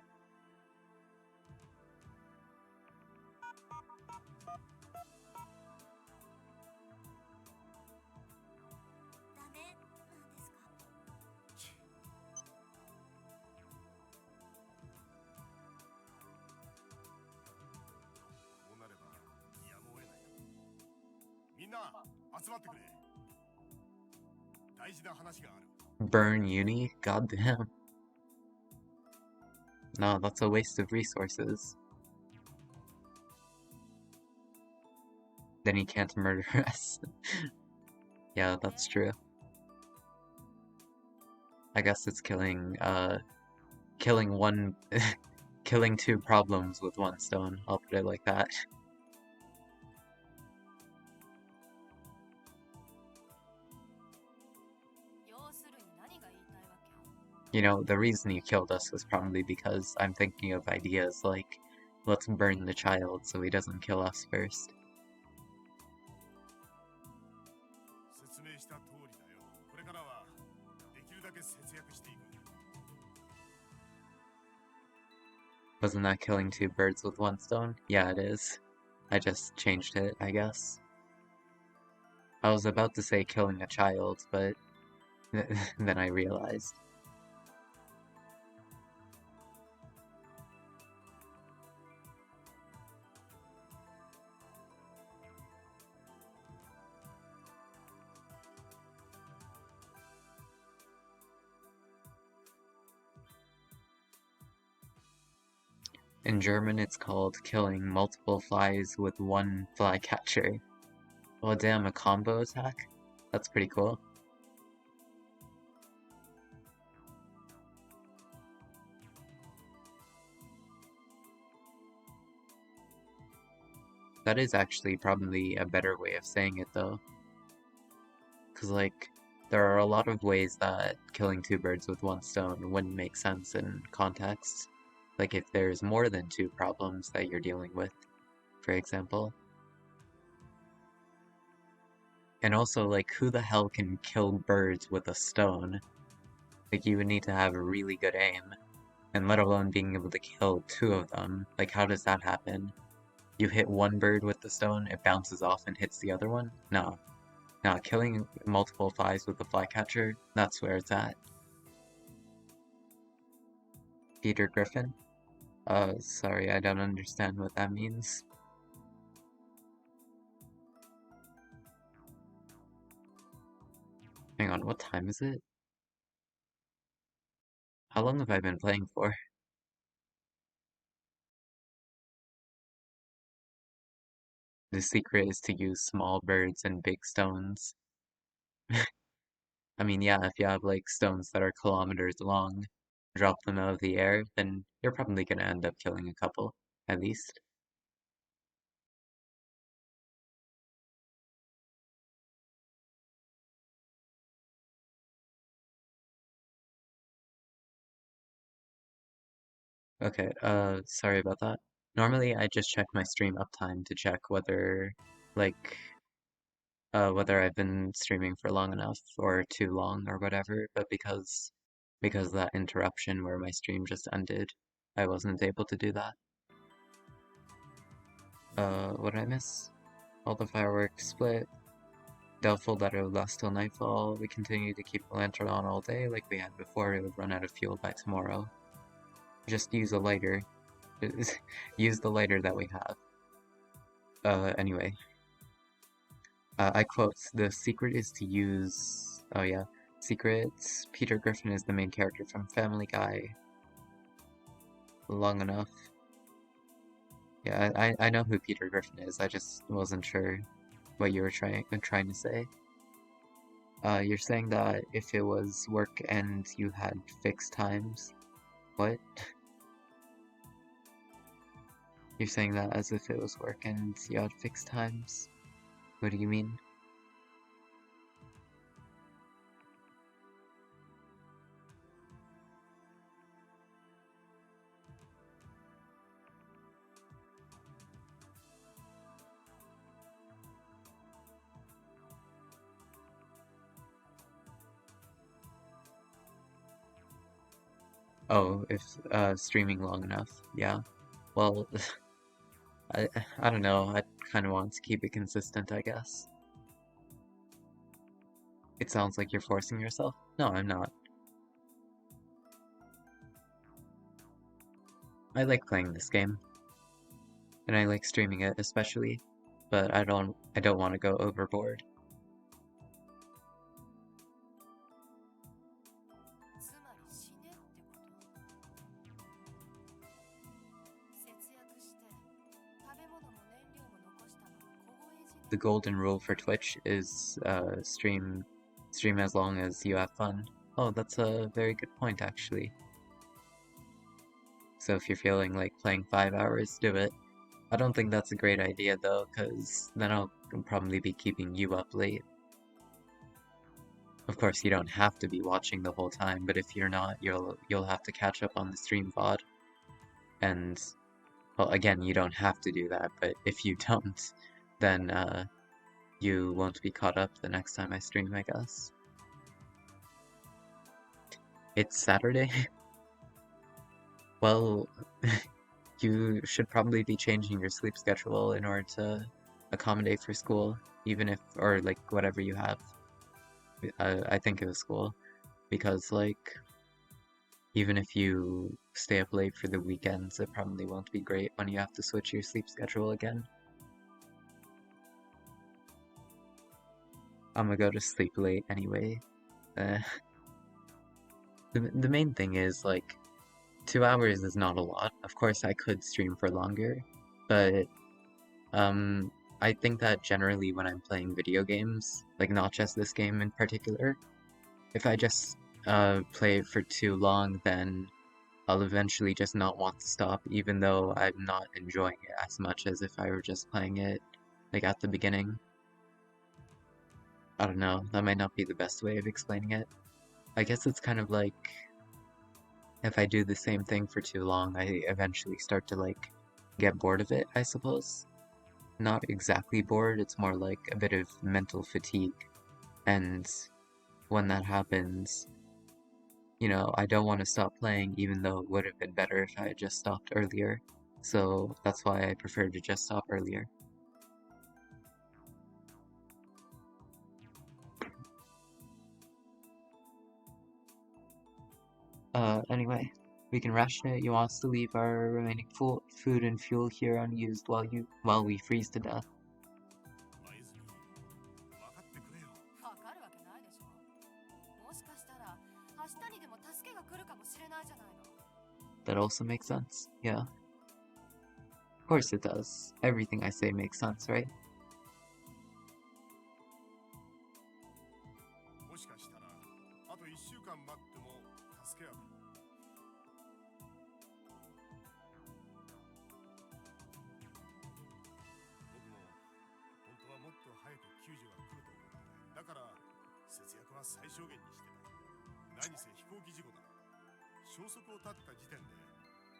ダメなんですか？こうなればやむを得ない。みんな集まってくれ。大事な話がある。 Burn uni? Goddamn. No, that's a waste of resources. Then he can't murder us. Yeah, that's true. I guess it's killing one, killing two problems with one stone. I'll put it like that. 要するに何が言いたいわけ？ You know, the reason you killed us was probably because I'm thinking of ideas like, let's burn the child so he doesn't kill us first. 説明した通りだよ。これからはできるだけ節約していく。 Wasn't that killing two birds with one stone? Yeah, it is. I just changed it, I guess. I was about to say killing a child, but then I realized. In German, it's called killing multiple flies with one flycatcher. Oh damn, a combo attack? That's pretty cool. That is actually probably a better way of saying it though. Cause like, there are a lot of ways that killing two birds with one stone wouldn't make sense in context. Like if there's more than two problems that you're dealing with, for example. And also, like, who the hell can kill birds with a stone? Like, you would need to have a really good aim. And let alone being able to kill two of them. Like, how does that happen? You hit one bird with the stone, it bounces off and hits the other one? No. No, killing multiple flies with a flycatcher, that's where it's at. Peter Griffin? Sorry, I don't understand what that means. Hang on, what time is it? How long have I been playing for? The secret is to use small birds and big stones. I mean, yeah, if you have like stones that are kilometers long, drop them out of the air, then you're probably gonna end up killing a couple, at least. Okay, sorry about that. Normally I just check my stream uptime to check whether, like, whether I've been streaming for long enough or too long or whatever, but because of that interruption where my stream just ended, I wasn't able to do that. What did I miss? All the fireworks split. Doubtful that it would last till nightfall. We continue to keep the lantern on all day like we had before. It would run out of fuel by tomorrow. Just use a lighter. Use the lighter that we have. Anyway. I quote, the secret is to use... Oh yeah. Secrets. Peter Griffin is the main character from Family Guy. Long enough. Yeah, I know who Peter Griffin is. I just wasn't sure what you were trying to say. You're saying that if it was work and you had fixed times. What? You're saying that as if it was work and you had fixed times? What do you mean? Oh, if streaming long enough, yeah. Well, I I don't know. I kind of want to keep it consistent, I guess. It sounds like you're forcing yourself. No, I'm not. I like playing this game, and I like streaming it especially, but I don't want to go overboard. つまり死ねってこと節約して食べ物も燃料も残したまま凍え死 The golden rule for Twitch is stream as long as you have fun. Oh, that's a very good point actually. So if you're feeling like playing 5 hours, do it. I don't think that's a great idea though, because then I'll probably be keeping you up late. Of course, you don't have to be watching the whole time, but if you're not, you'll have to catch up on the stream VOD. And well, again, you don't have to do that, but if you don't, then you won't be caught up the next time I stream, I guess. It's Saturday? Well, you should probably be changing your sleep schedule in order to accommodate for school, even if, or like whatever you have. I think it was school, because like, even if you stay up late for the weekends, it probably won't be great when you have to switch your sleep schedule again. I'm gonna go to sleep late anyway. Uh, the main thing is, like, 2 hours is not a lot. Of course, I could stream for longer, but I think that generally when I'm playing video games, like not just this game in particular, if I just play it for too long, then I'll eventually just not want to stop, even though I'm not enjoying it as much as if I were just playing it like at the beginning. I don't know, that might not be the best way of explaining it. I guess it's kind of like if I do the same thing for too long, I eventually start to like get bored of it, I suppose. Not exactly bored, it's more like a bit of mental fatigue. And when that happens, you know, I don't want to stop playing even though it would have been better if I had just stopped earlier. So that's why I prefer to just stop earlier. Anyway, we can ration it. You want us to leave our remaining food and fuel here unused while we freeze to death. 舞鶴分かってくれよ。わかるわけないでしょもしかしたら明日にでも助けが来るかもしれないじゃないの That also makes sense, yeah. Of course it does. Everything I say makes sense, right? もしかしたらあと1週間待っても助けは来る。僕も本当はもっと早く救助が来ると思ってた。だから節約は最小限にしてた。何せ飛行機事故だ。消息を絶った時点で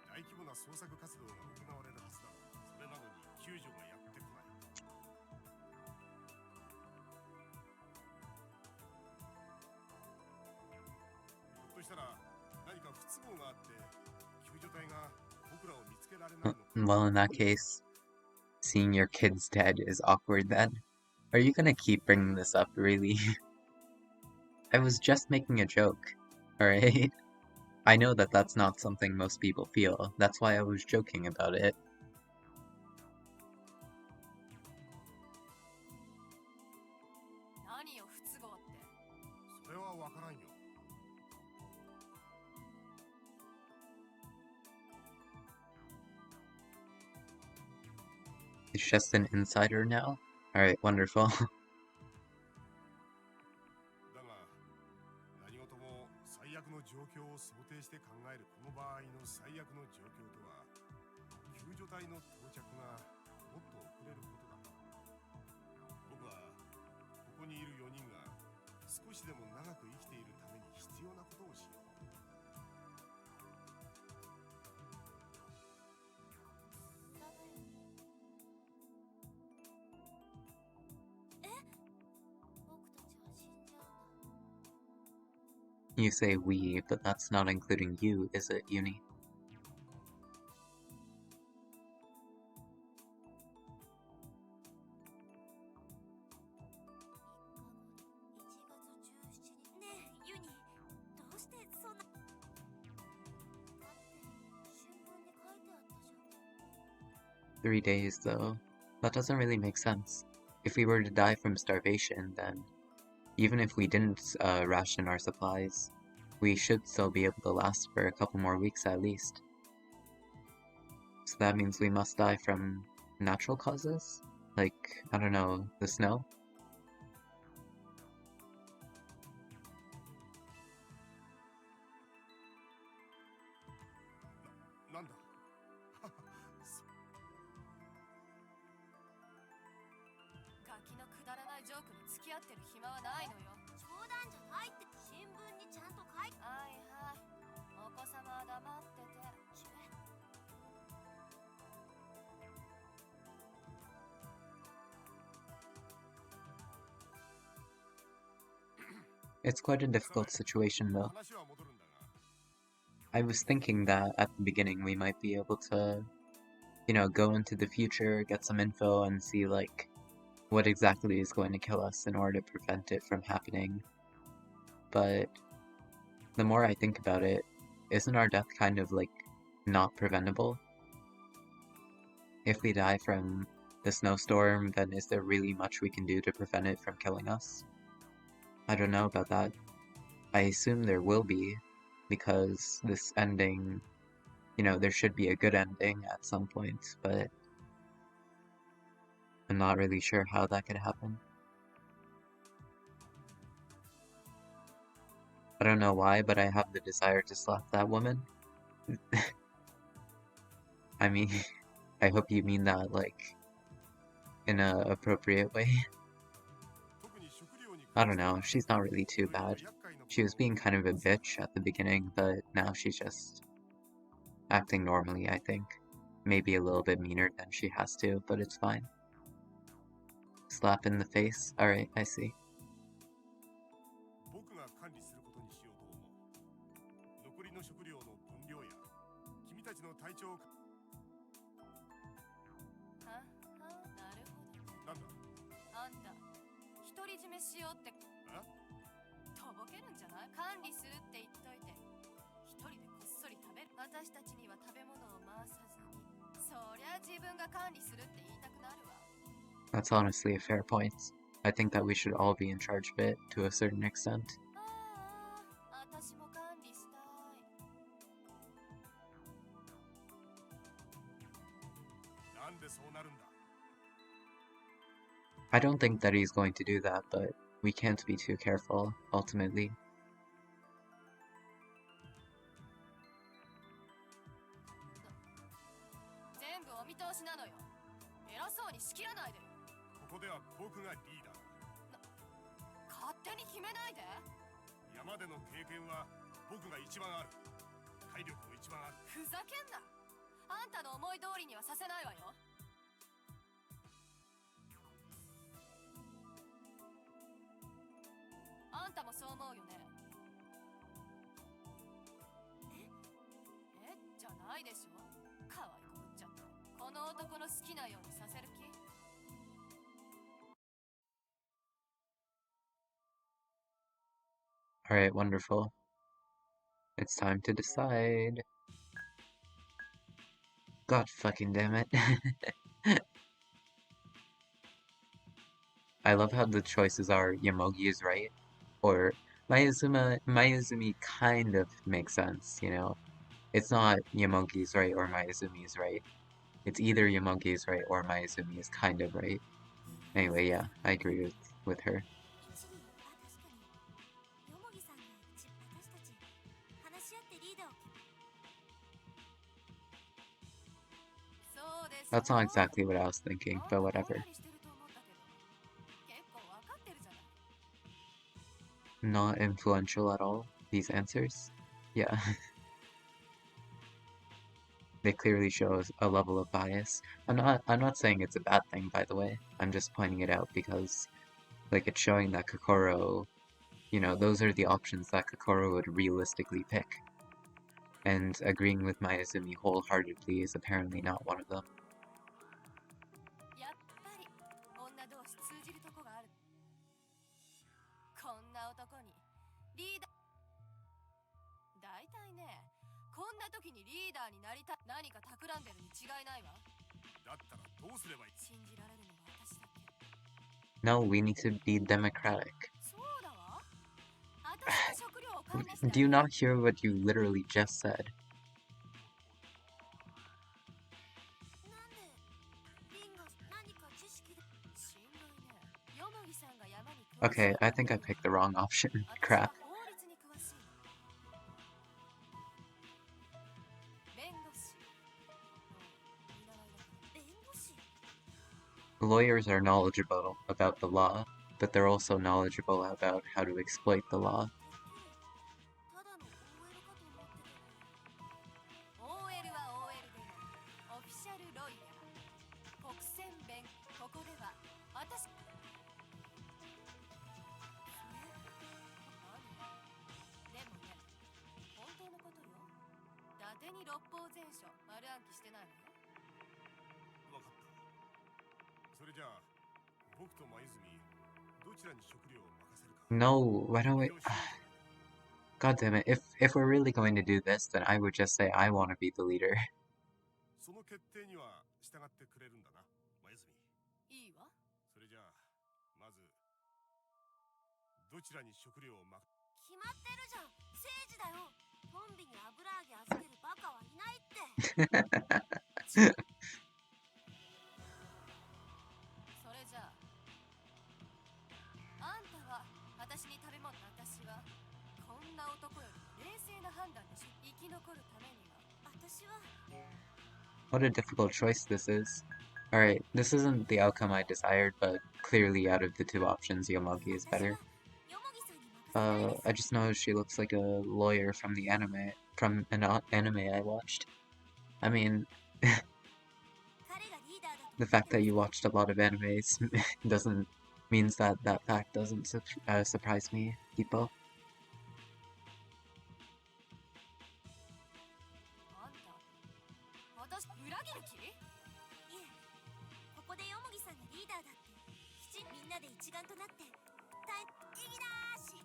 大大規模な捜索活動が行われるはずだ。それなのに救助がやってこない。ひょっとしたら何か不都合があって救助隊が僕らを見つけられないのか。 Well, in that case, seeing your kids dead is awkward then. Are you gonna keep bringing this up, really? I was just making a joke, alright? I know that that's not something most people feel. That's why I was joking about it. 何よ不都合って。それはわからんよ。 It's just an insider now? Alright, wonderful. だが何事も最悪の状況を想定して考えるこの場合の最悪の状況とは救助隊の到着がもっと遅れることだ。僕はここにいる4人が少しでも長く生きているために必要なことをしよう。You say we, but that's not including you, is it, Uni? ねえユニ、どうしてそんな。だって新聞に書いてあったじゃん。 3 days, though. That doesn't really make sense. If we were to die from starvation, then even if we didn't ration our supplies, we should still be able to last for a couple more weeks at least. So that means we must die from natural causes? Like, I don't know, the snow? なんだガキのくだらないジョークに付き合ってる暇はないのよ。冗談じゃないって新聞にちゃんと書いて。はいはい、お子様は黙ってて。ちゅ It's quite a difficult situation, though. 話は戻るんだが I was thinking that at the beginning we might be able to, you know, go into the future, get some info, and see, like, what exactly is going to kill us in order to prevent it from happening. But the more I think about it, isn't our death kind of, like, not preventable? If we die from the snowstorm, then is there really much we can do to prevent it from killing us? I don't know about that. I assume there will be, because this ending, you know, there should be a good ending at some point, but I'm not really sure how that could happen. I don't know why, but I have the desire to slap that woman. I mean, I hope you mean that, like, in a appropriate way. 特に食料に I don't know, she's not really too bad. She was being kind of a bitch at the beginning, but now she's just acting normally, I think. Maybe a little bit meaner than she has to, but it's fine. Slap in the face? Alright, I see. 僕が管理することにしようと思う。残りの食料の分量や君たちの体調を。はは、なるほど。なんだあんた独り占めしようって。あとぼけるんじゃない？管理するって言っといて一人でこっそり食べる。私たちには食べ物を回さずに、そりゃ自分が管理するって言いたくなるわ。 That's honestly a fair point. I think that we should all be in charge of it, to a certain extent. ああ、私も管理したい。なんでそうなるんだ。 I don't think that he's going to do that, but we can't be too careful, ultimately. 全部お見通しなのよ。偉そうに仕切らないでよ。ここでは僕がリーダーだ。勝手に決めないで。山での経験は僕が一番ある。体力も一番ある。ふざけんな。あんたの思い通りにはさせないわよ。あんたもそう思うよね。えじゃないでしょ。可愛い子ぶっちゃってこの男の好きなようにさせる気？ Alright, wonderful. It's time to decide. God fucking damn it. I love how the choices are Yamogi is right, or Mayuzumi kind of makes sense, you know? It's not Yamogi is right or Mayuzumi is right. It's either Yamogi is right or Mayuzumi is kind of right. Anyway, yeah, I agree with her. 一理あ確かによもぎさんが私たち話し合ってリーダーを決め そうです。 That's not exactly what I was thinking, but ぼん whatever. やりしてると思ったけど結構わかってるじゃない。 Not influential at all, these answers. Yeah. They clearly show a level of bias. I'm not saying it's a bad thing, by the way. I'm just pointing it out because like it's showing that Kokoro, you know, those are the options that Kokoro would realistically pick. And agreeing with Mayuzumi wholeheartedly is apparently not one of them. やっぱり女同士通じるとこがある。こんな男にリーダーだいたいね、こんな時にリーダーになりたい何か企んでるに違いないわ。だったらどうすればいい？信じられるのは私だけ。 No, we need to be democratic. そうだわ。私が食料を管理して Do you not hear what you literally just said? なんでリンが何か知識でしんどいね。よもぎさんが山に Okay, I think I picked the wrong option. 私は Crap. 法律に詳しい。弁護士。見習いだから。弁護士 Lawyers are knowledgeable about the law, but they're also knowledgeable about how to exploit the law. ただの OL かと思ってたの OL は OL でもオフィシャルロイヤー国選弁ここでは私でもね本当のことよ。伊達に六法全書丸暗記してないのよ。わかった。それじゃあ僕と舞泉どちらに食料を任せるか。 No, why don't we... God damn it, if we're really going to do this, then I would just say I want to be the leader. その決定には従ってくれるんだな、舞泉。いいわ。それじゃあまずどちらに食料を任決まってるじゃん政治だよトンビに油揚げ預けるバカはいないってそれじゃああんたは私に食べ物私はこんな男より冷静な判断でしょ。生き残るためには私は What a difficult choice this is. Alright, this isn't the outcome I desired, but clearly out of the two options, Yomogi is 私は better. よもぎさんに任せたいです I just know she looks like a lawyer from the anime, from an anime I watched. I mean, 彼がリーダーだと the fact that you watched a lot of animes means that that fact doesn't surprise me, Hippo. あんた私裏切る気？いえここでよもぎさんがリーダーだってきちんみんなで一丸となっていぎだーし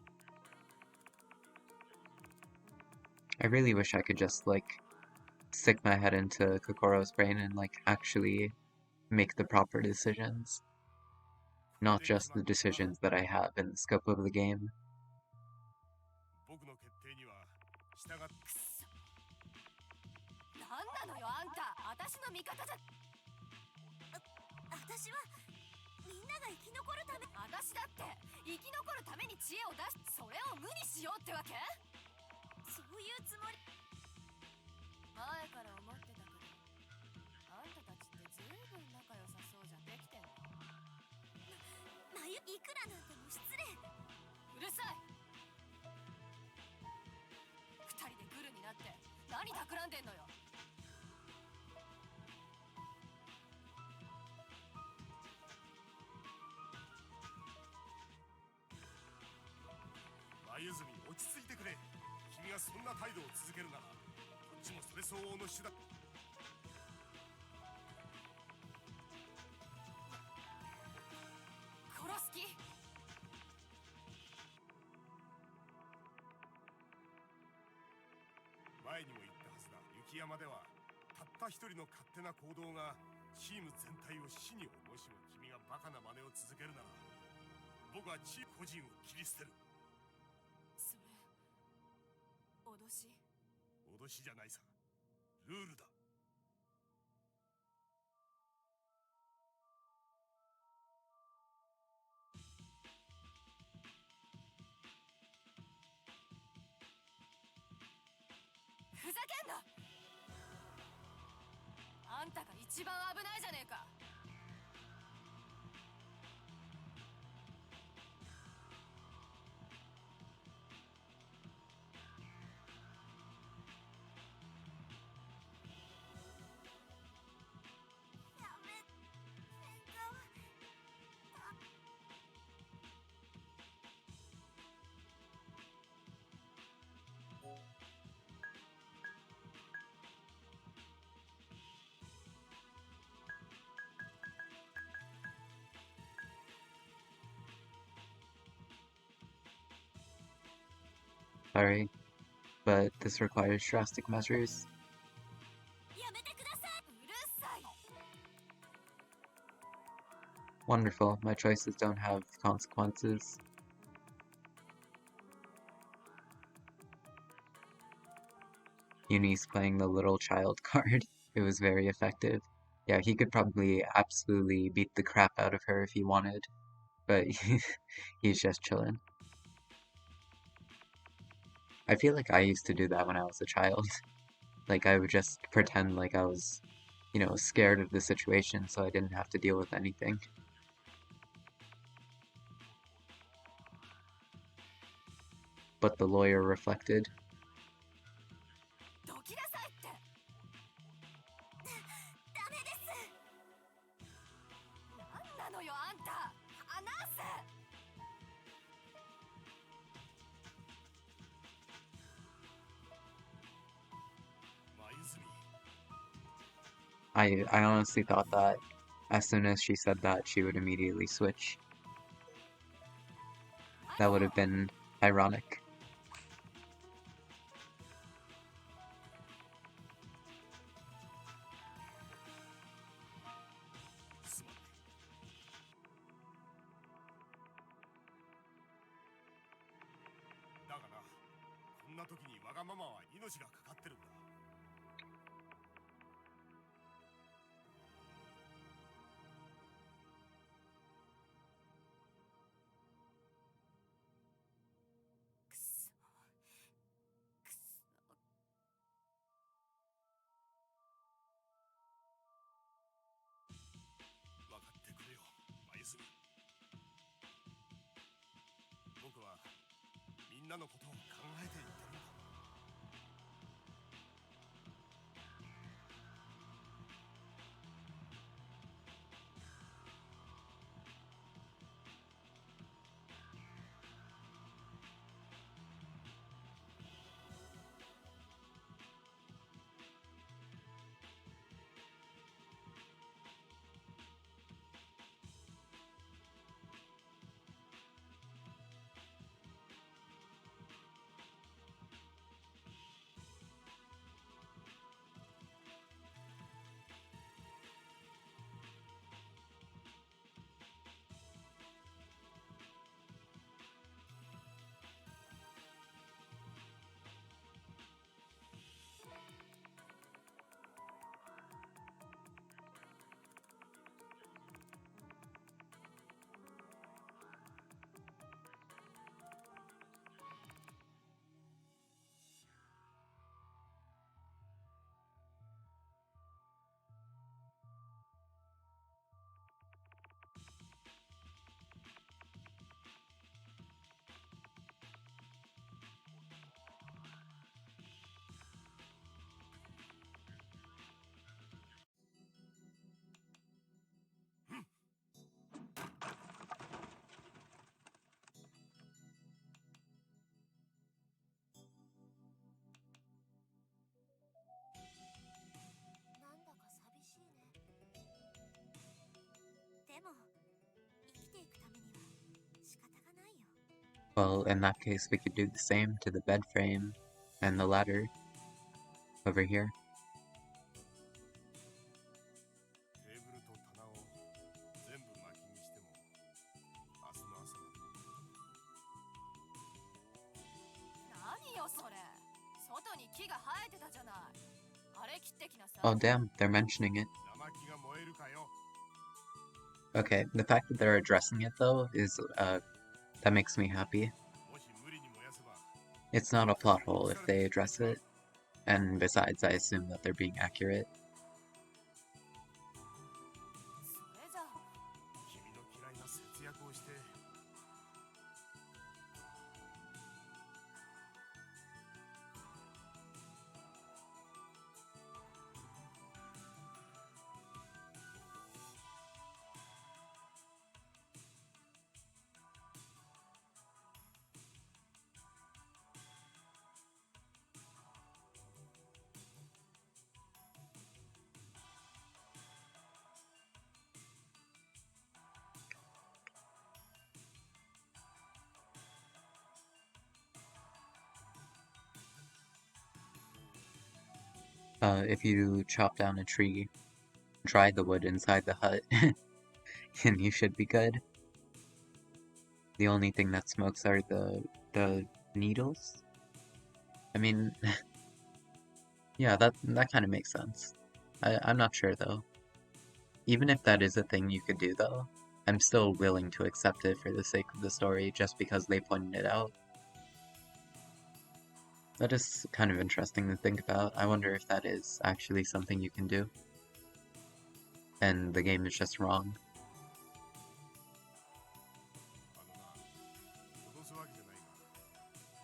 I really wish I could just, like, stick my head into Kokoro's brain and, like, actually make the proper decisions. Not just the decisions that I have in the scope of the game. 僕の決定には従っくそ。なんなのよあんた。私の味方じゃ。私はみんなが生き残るため私だって生き残るために知恵を出しそれを無にしようってわけ？そういうつもり前から思ってたけどあんたたちってずいぶん仲良さそうじゃできてんの。まゆいくらなんても失礼うるさい。二人でグルになって何企んでんのよ。がそんな態度を続けるならこっちもそれ相応の手段。殺す気？前にも言ったはずだ。雪山ではたった一人の勝手な行動がチーム全体を死に。もしも君がバカな真似を続けるなら僕はチーム個人を切り捨てる。それ脅し？脅しじゃないさ、ルールだ。ふざけんな！あんたが一番危ないじゃねえか。やめ喧嘩はSorry, but this requires drastic measures. やめてください。うるさい。 Wonderful, my choices don't have consequences. Yunie's playing the little child card. It was very effective. Yeah, he could probably absolutely beat the crap out of her if he wanted, but he's just chilling. I feel like I used to do that when I was a child. Like, I would just pretend like I was, you know, scared of the situation so I didn't have to deal with anything. But the lawyer reflected. どきなさいって。ダメです。なんなのよあんた。離せ。真泉、 I honestly thought that as soon as she said that, she would immediately switch. That would have been ironic. すまない。だがな、こんな時にわがままは命がかかってるんだ。くそ。くそ。分かってくれよ、真泉。僕はみんなのことを考えて言ってるんだ。Well, in that case, we could do the same to the bed frame and the ladder over here. テーブルと棚を全部薪にしても明日の朝まで。何よそれ。外に木が生えてたじゃない。あれ切ってきなさい。 Oh damn, they're mentioning it. 生木が燃えるかよ。 Okay, the fact that they're addressing it though is, that makes me happy. もし無理に燃やせば It's not a plot hole if they address it, and besides, I assume that they're being accurate. それじゃあ君の嫌いな節約をして If you chop down a tree, dry the wood inside the hut, and you should be good. The only thing that smokes are the needles. I mean, yeah, that kind of makes sense. I'm not sure though. Even if that is a thing you could do though, I'm still willing to accept it for the sake of the story just because they pointed it out. That is kind of interesting to think about. I wonder if that is actually something you can do. And the game is just wrong. あのな、脅すわけじゃないが、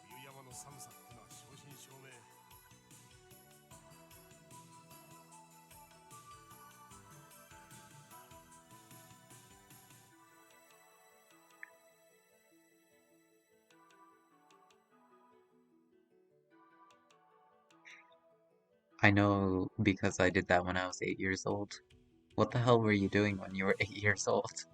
冬山の寒さってのは正真正銘。I know because I did that when I was 8 years old. What the hell were you doing when you were 8 years old?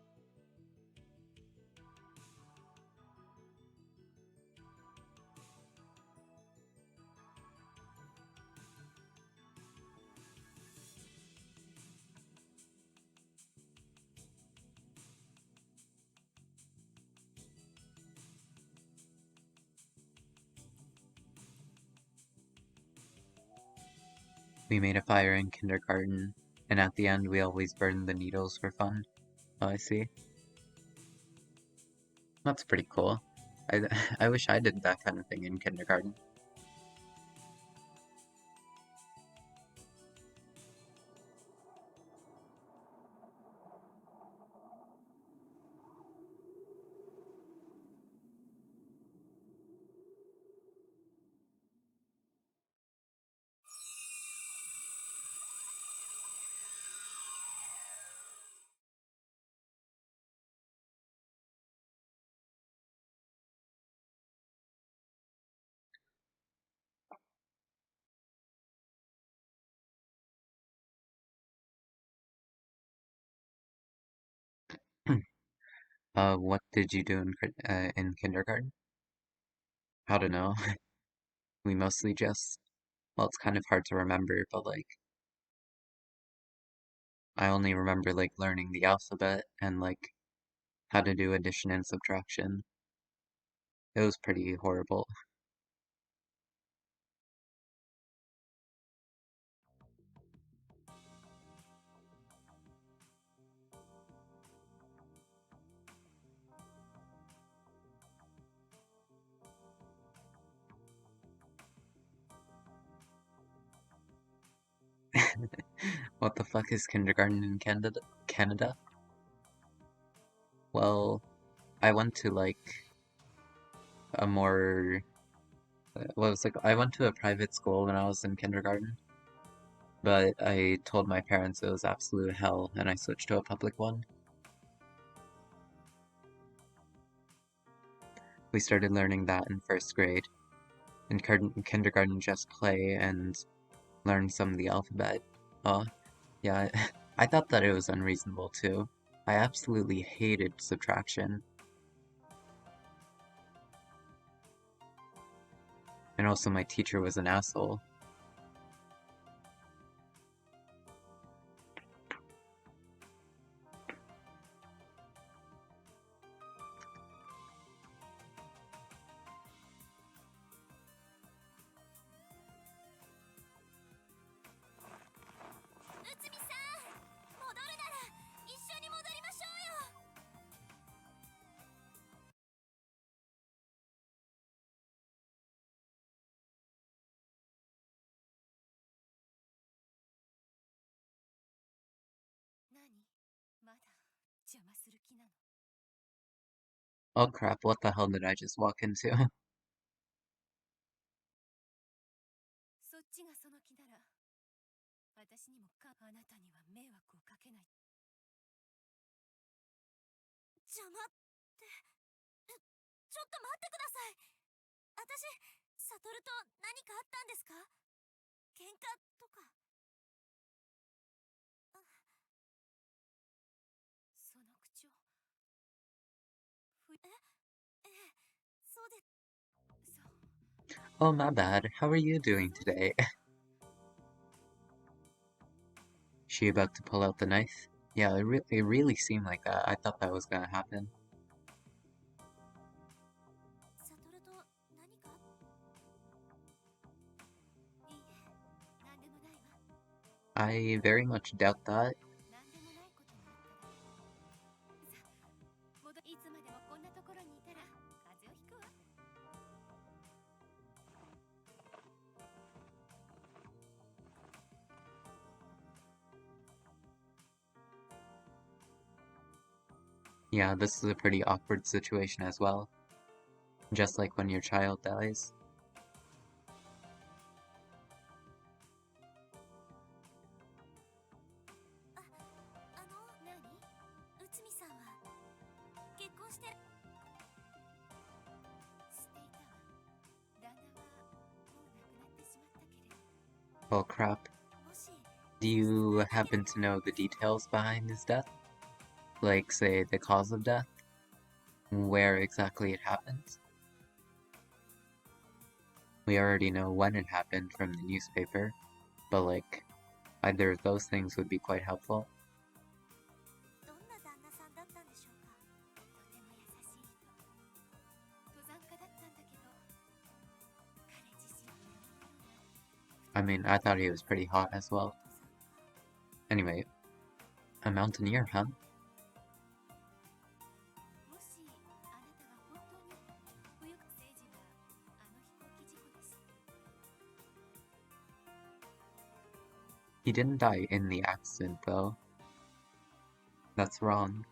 We made a fire in kindergarten, and at the end we always burned the needles for fun. Oh, I see. That's pretty cool. I wish I did that kind of thing in kindergarten. What did you do in kindergarten? How to know? We mostly just, well, it's kind of hard to remember, but like, I only remember like learning the alphabet and like how to do addition and subtraction. It was pretty horrible. What the fuck is kindergarten in Canada? Well, I went to like a more, well, it was like I went to a private school when I was in kindergarten, but I told my parents it was absolute hell, and I switched to a public one. We started learning that in first grade. In kindergarten, just play and learn some of the alphabet. Yeah, I thought that it was unreasonable too. I absolutely hated subtraction. And also my teacher was an asshole. Oh crap, what the hell did I just walk into? そっちがその気なら私にもあなたには迷惑をかけない。邪魔ってちょっと待ってください。私サトルと何かあったんですか？喧嘩とか。その口調ええ、そうで。そう Oh, my bad. How are you doing today? She about to pull out the knife? Yeah, it really seemed like that. I thought that was gonna happen. サトルと何かいいえ、なんでもないわ。 I very much doubt that. なんでもないことになったらさあいつまでもこんなところにいたら風邪をひくわ。 Yeah, this is a pretty awkward situation as well. Just like when your child dies. 何？内海さんは結婚してしていたわ。旦那はもう亡くなってしまったけれど。 Oh crap. もし Do you happen to know the details behind his death? Like, say, the cause of death? Where exactly it happened? We already know when it happened from the newspaper, but like, either of those things would be quite helpful. どんな旦那さんだったんでしょうか？とても優しい人。登山家だったんだけど彼自身のような I mean, I thought he was pretty hot as well. Anyway, a mountaineer, huh? もしあなたが本当に冬が政治はあの飛行機事故です。 He didn't die in the accident, though. That's wrong.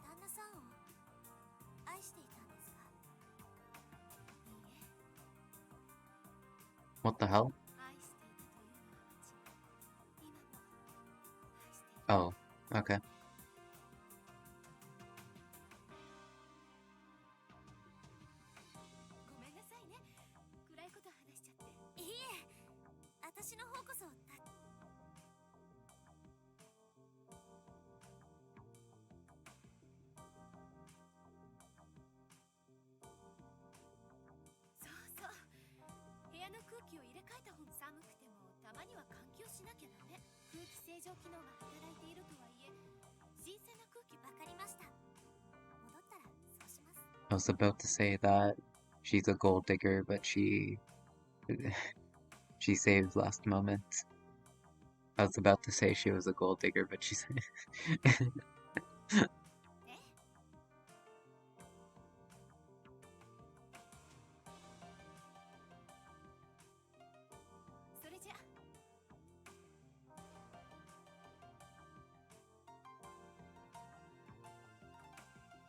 旦那さんを愛していたんですか？いいえ、 What the hell? 愛していたというのはもちろん今も愛している。 Oh, okay. ごめんなさいね。暗いこと話しちゃって。いいえ、私の方こそそうそう。部屋の空気を入れ替えた方が寒くてもたまには換気をしなきゃダメ。空気清浄機能が働いているとはいえ、新鮮な空気わかりました。戻ったらそうします。 I was about to say that she's a gold digger, but she saved last moment. I was about to say she was a gold digger, but she said それじゃ。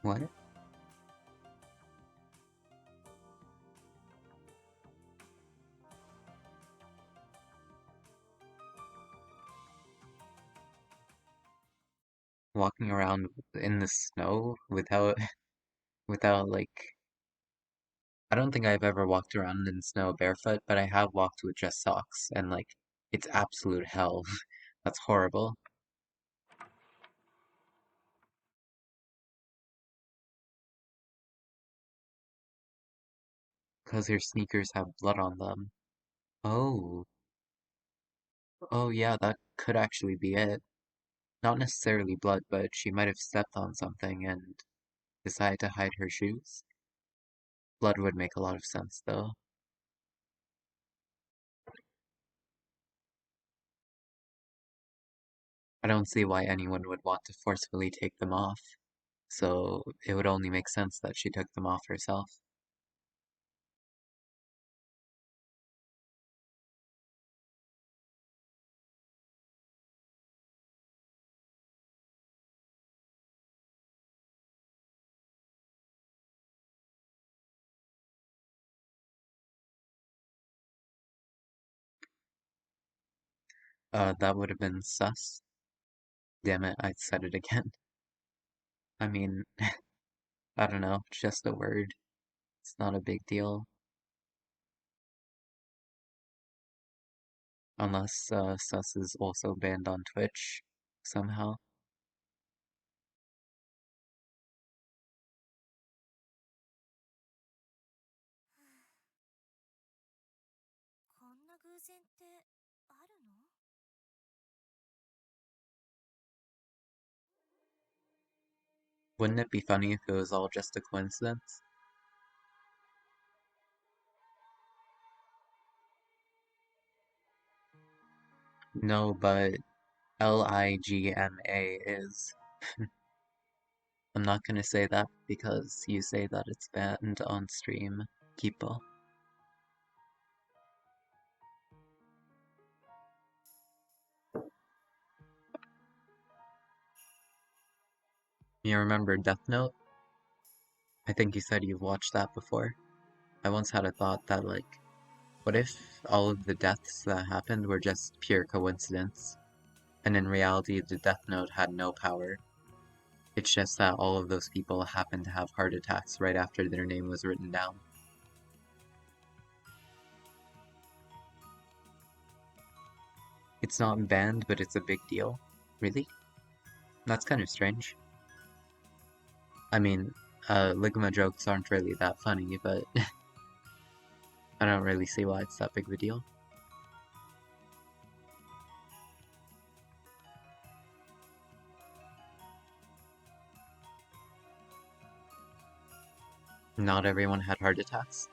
What? Walking around in the snow without like, I don't think I've ever walked around in snow barefoot, but I have walked with just socks, and like, it's absolute hell. That's horrible. Because her sneakers have blood on them. Oh. Oh yeah, that could actually be it. Not necessarily blood, but she might have stepped on something and decided to hide her shoes. Blood would make a lot of sense, though. I don't see why anyone would want to forcefully take them off, so it would only make sense that she took them off herself. That would have been sus. Damn it, I said it again. I mean, I don't know, just a word. It's not a big deal. Unless, sus is also banned on Twitch, somehow. こんな偶然ってあるの？ Wouldn't it be funny if it was all just a coincidence? No, but Ligma is. I'm not gonna say that because you say that it's banned on stream, Kipo. You remember Death Note? I think you said you've watched that before. I once had a thought that, like, what if all of the deaths that happened were just pure coincidence? And in reality, the Death Note had no power. It's just that all of those people happened to have heart attacks right after their name was written down. It's not banned, but it's a big deal. Really? That's kind of strange. I mean, Ligma jokes aren't really that funny, but I don't really see why it's that big of a deal. Not everyone had heart attacks.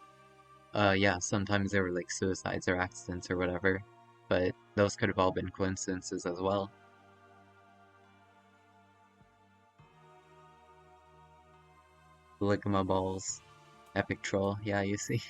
Yeah, sometimes they were like suicides or accidents or whatever, but those could have all been coincidences as well. Ligma balls, epic troll, yeah, you see.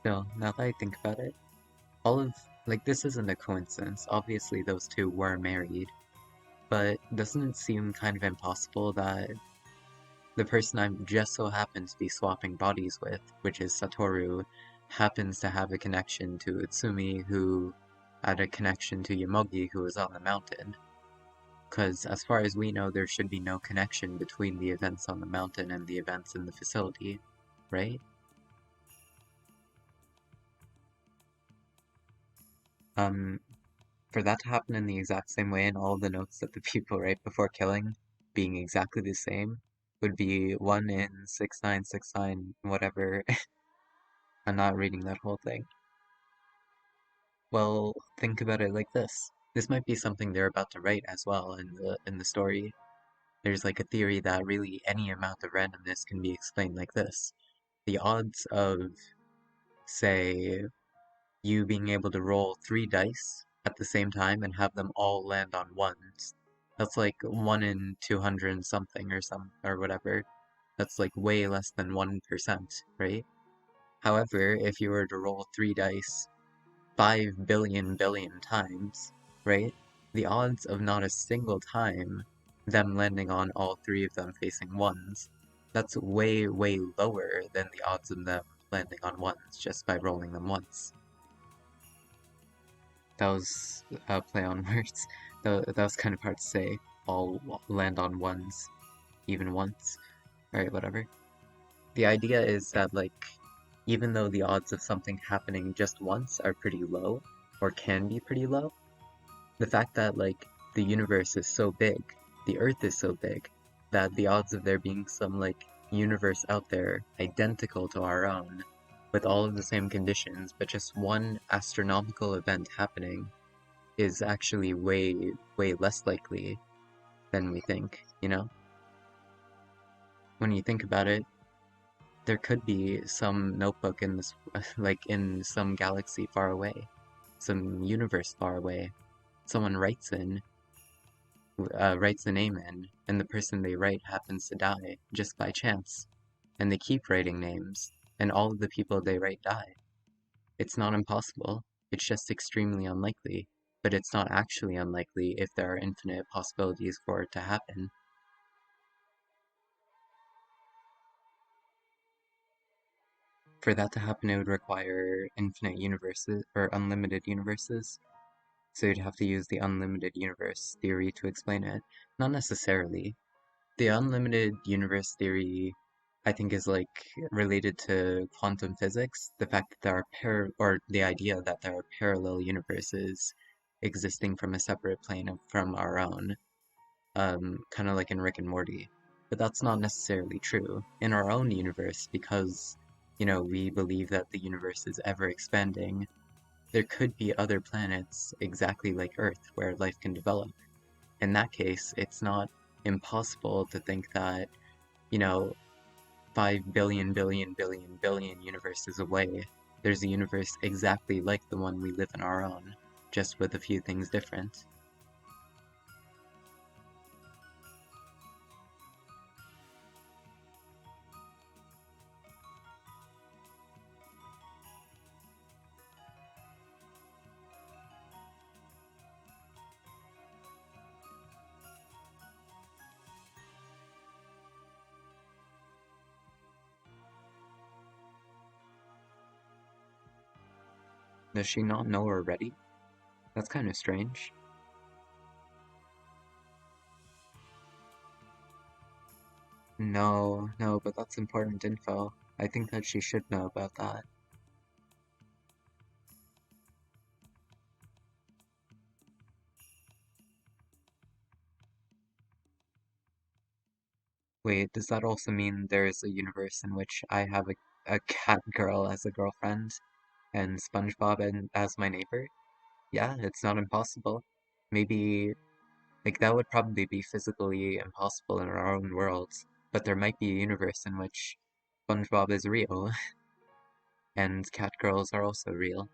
No, now that I think about it, all of, like, this isn't a coincidence. Obviously, those two were married, but doesn't it seem kind of impossible that the person I'm just so happen to be swapping bodies with, which is Satoru, happens to have a connection to Utsumi, who had a connection to Yamogi, who was on the mountain? Because as far as we know, there should be no connection between the events on the mountain and the events in the facility, right? For that to happen in the exact same way and all the notes that the people write before killing being exactly the same would be 1 in 6969 whatever. I'm not reading that whole thing. Well, think about it like this. This might be something they're about to write as well in the story. There's like a theory that really any amount of randomness can be explained like this. The odds of, say, you being able to roll 3 dice at the same time and have them all land on ones. That's like 1 in 200 and something or whatever. That's like way less than 1%, right? However, if you were to roll 3 dice 5 billion times, right? The odds of not a single time them landing on all 3 of them facing ones, that's way, way lower than the odds of them landing on ones just by rolling them once. That was a play on words. That was kind of hard to say. All land on ones, even once. Alright, whatever. The idea is that, like, even though the odds of something happening just once are pretty low, or can be pretty low, the fact that, like, the universe is so big, the Earth is so big, that the odds of there being some, like, universe out there identical to our own, with all of the same conditions, but just one astronomical event happening, is actually way, way less likely than we think, you know? When you think about it, there could be some notebook in this, like, in some galaxy far away, some universe far away. Someone writes a name in, and the person they write happens to die, just by chance. And they keep writing names, and all of the people they write die. It's not impossible, it's just extremely unlikely, but it's not actually unlikely if there are infinite possibilities for it to happen. For that to happen, it would require infinite universes, or unlimited universes. So you'd have to use the unlimited universe theory to explain it. Not necessarily. The unlimited universe theory, I think, is like related to quantum physics. The fact that there are the idea that there are parallel universes existing from a separate plane from our own. Kind of like in Rick and Morty. But that's not necessarily true. In our own universe, because, you know, we believe that the universe is ever expanding, there could be other planets exactly like Earth where life can develop. In that case, it's not impossible to think that, you know, 5 billion universes away, there's a universe exactly like the one we live in our own, just with a few things different. Does she not know already? That's kind of strange. No, but that's important info. I think that she should know about that. Wait, does that also mean there is a universe in which I have a cat girl as a girlfriend, and SpongeBob as my neighbor? Yeah, it's not impossible. Maybe, like, that would probably be physically impossible in our own worlds, but there might be a universe in which SpongeBob is real, and cat girls are also real.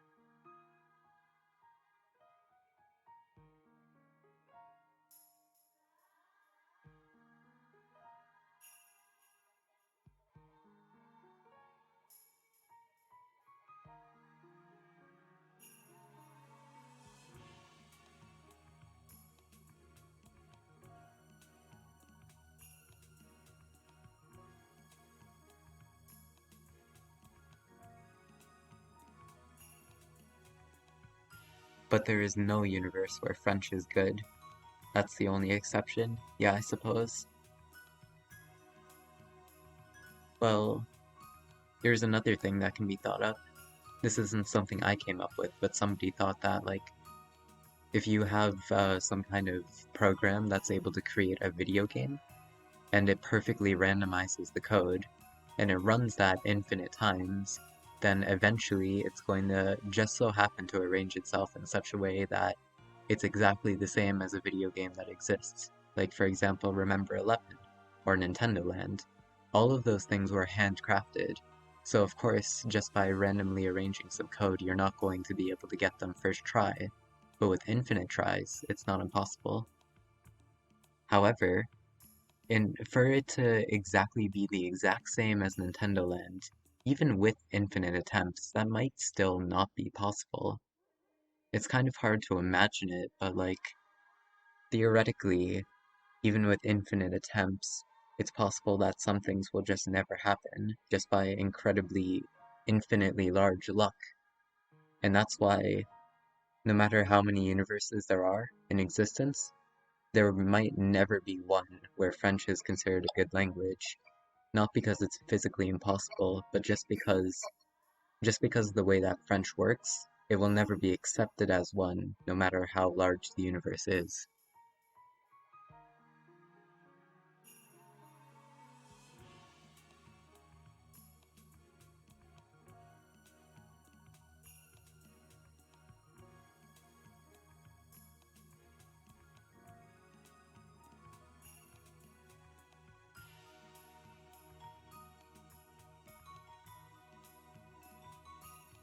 But there is no universe where French is good. That's the only exception? Yeah, I suppose. Well, here's another thing that can be thought of. This isn't something I came up with, but somebody thought that, like, if you have some kind of program that's able to create a video game, and it perfectly randomizes the code, and it runs that infinite times, then eventually it's going to just so happen to arrange itself in such a way that it's exactly the same as a video game that exists. Like, for example, Remember 11 or Nintendo Land. All of those things were handcrafted. So of course, just by randomly arranging some code, you're not going to be able to get them first try. But with infinite tries, it's not impossible. However, for it to exactly be the exact same as Nintendo Land, even with infinite attempts, that might still not be possible. It's kind of hard to imagine it, but like, theoretically, even with infinite attempts, it's possible that some things will just never happen, just by incredibly, infinitely large luck. And that's why, no matter how many universes there are in existence, there might never be one where French is considered a good language, not because it's physically impossible, but just because of the way that French works, it will never be accepted as one, no matter how large the universe is.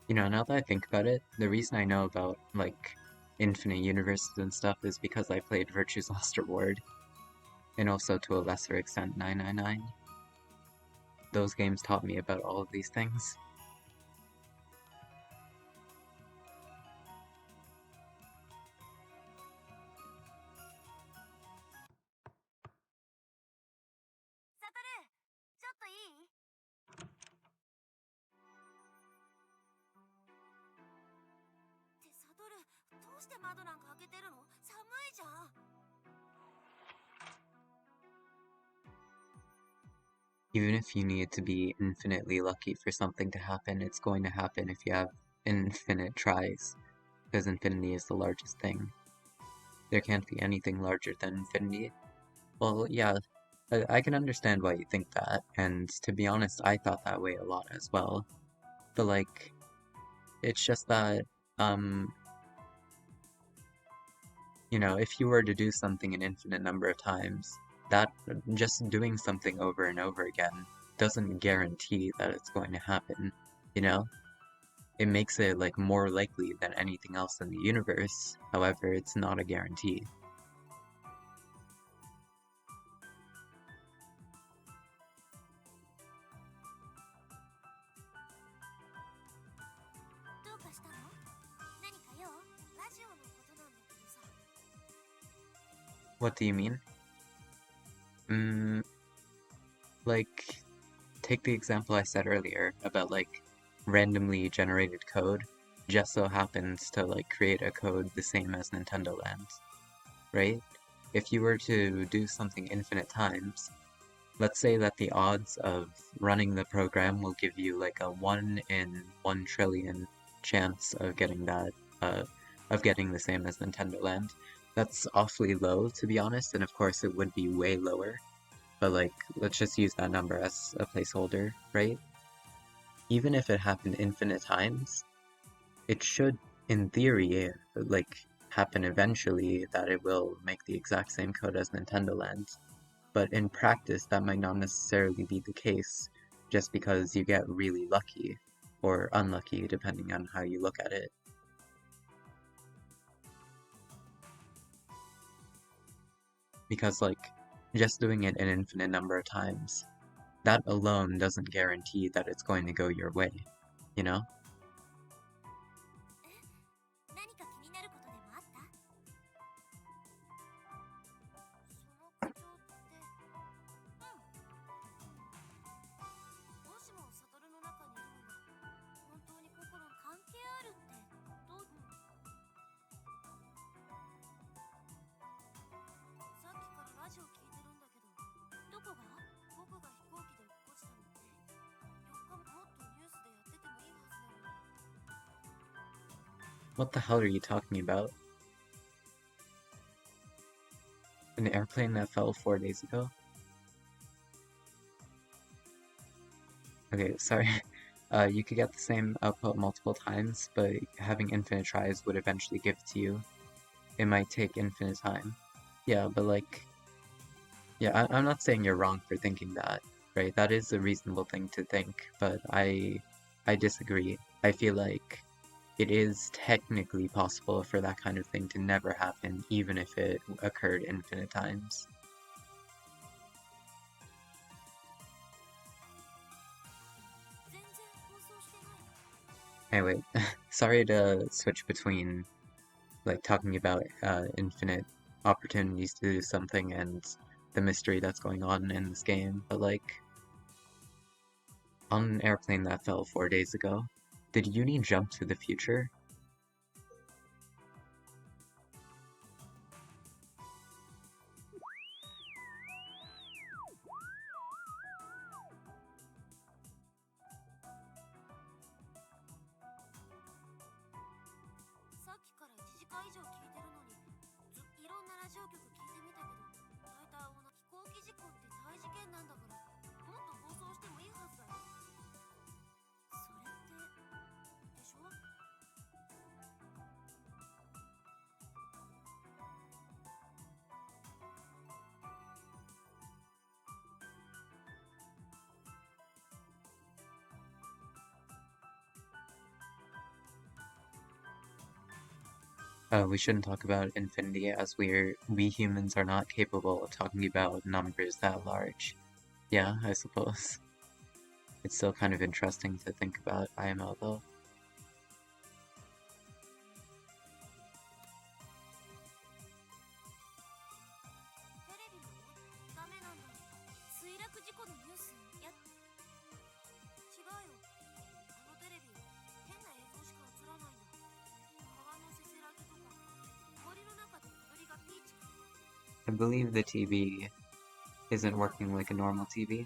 You know, now that I think about it, the reason I know about, like, infinite universes and stuff is because I played Virtue's Last Reward, and also to a lesser extent 999. Those games taught me about all of these things. Even if you need to be infinitely lucky for something to happen, it's going to happen if you have infinite tries, because infinity is the largest thing. There can't be anything larger than infinity. Well, yeah, I can understand why you think that, and to be honest, I thought that way a lot as well. But like, it's just that, you know, if you were to do something an infinite number of times, that just doing something over and over again doesn't guarantee that it's going to happen, you know? It makes it like more likely than anything else in the universe, however, it's not a guarantee. What do you mean? Like, take the example I said earlier about like randomly generated code just so happens to like create a code the same as Nintendo Land, right? If you were to do something infinite times, let's say that the odds of running the program will give you like a 1 in 1 trillion chance of getting that, of getting the same as Nintendo Land. That's awfully low, to be honest, and of course it would be way lower. But like, let's just use that number as a placeholder, right? Even if it happened infinite times, it should, in theory, like, happen eventually that it will make the exact same code as Nintendo Land. But in practice, that might not necessarily be the case, just because you get really lucky, or unlucky, depending on how you look at it. Because, like, just doing it an infinite number of times, that alone doesn't guarantee that it's going to go your way, you know? What the hell are you talking about? An airplane that fell 4 days ago? Okay, sorry. You could get the same output multiple times, but having infinite tries would eventually give it to you. It might take infinite time. Yeah, but like... Yeah, I'm not saying you're wrong for thinking that, right? That is a reasonable thing to think, but I disagree. I feel like it is technically possible for that kind of thing to never happen, even if it occurred infinite times. Anyway, sorry to switch between like talking about infinite opportunities to do something and the mystery that's going on in this game, but like on an airplane that fell 4 days ago, did Uni jump to the future? We shouldn't talk about infinity as we humans are not capable of talking about numbers that large. Yeah, I suppose. It's still kind of interesting to think about IMO though. I believe the TV isn't working like a normal TV.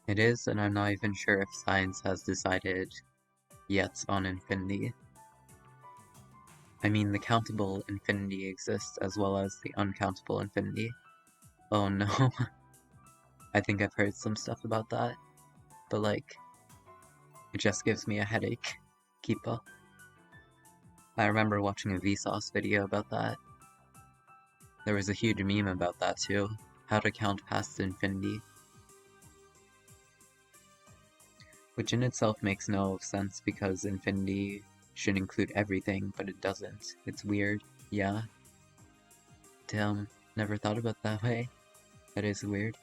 It is, and I'm not even sure if science has decided yet on infinity. I mean, the countable infinity exists as well as the uncountable infinity. Oh no. I think I've heard some stuff about that, but like, it just gives me a headache. Keepa. I remember watching a Vsauce video about that. There was a huge meme about that too. How to count past infinity. Which in itself makes no sense because infinity should include everything, but it doesn't. It's weird. Yeah. Damn, never thought about that way. That is weird.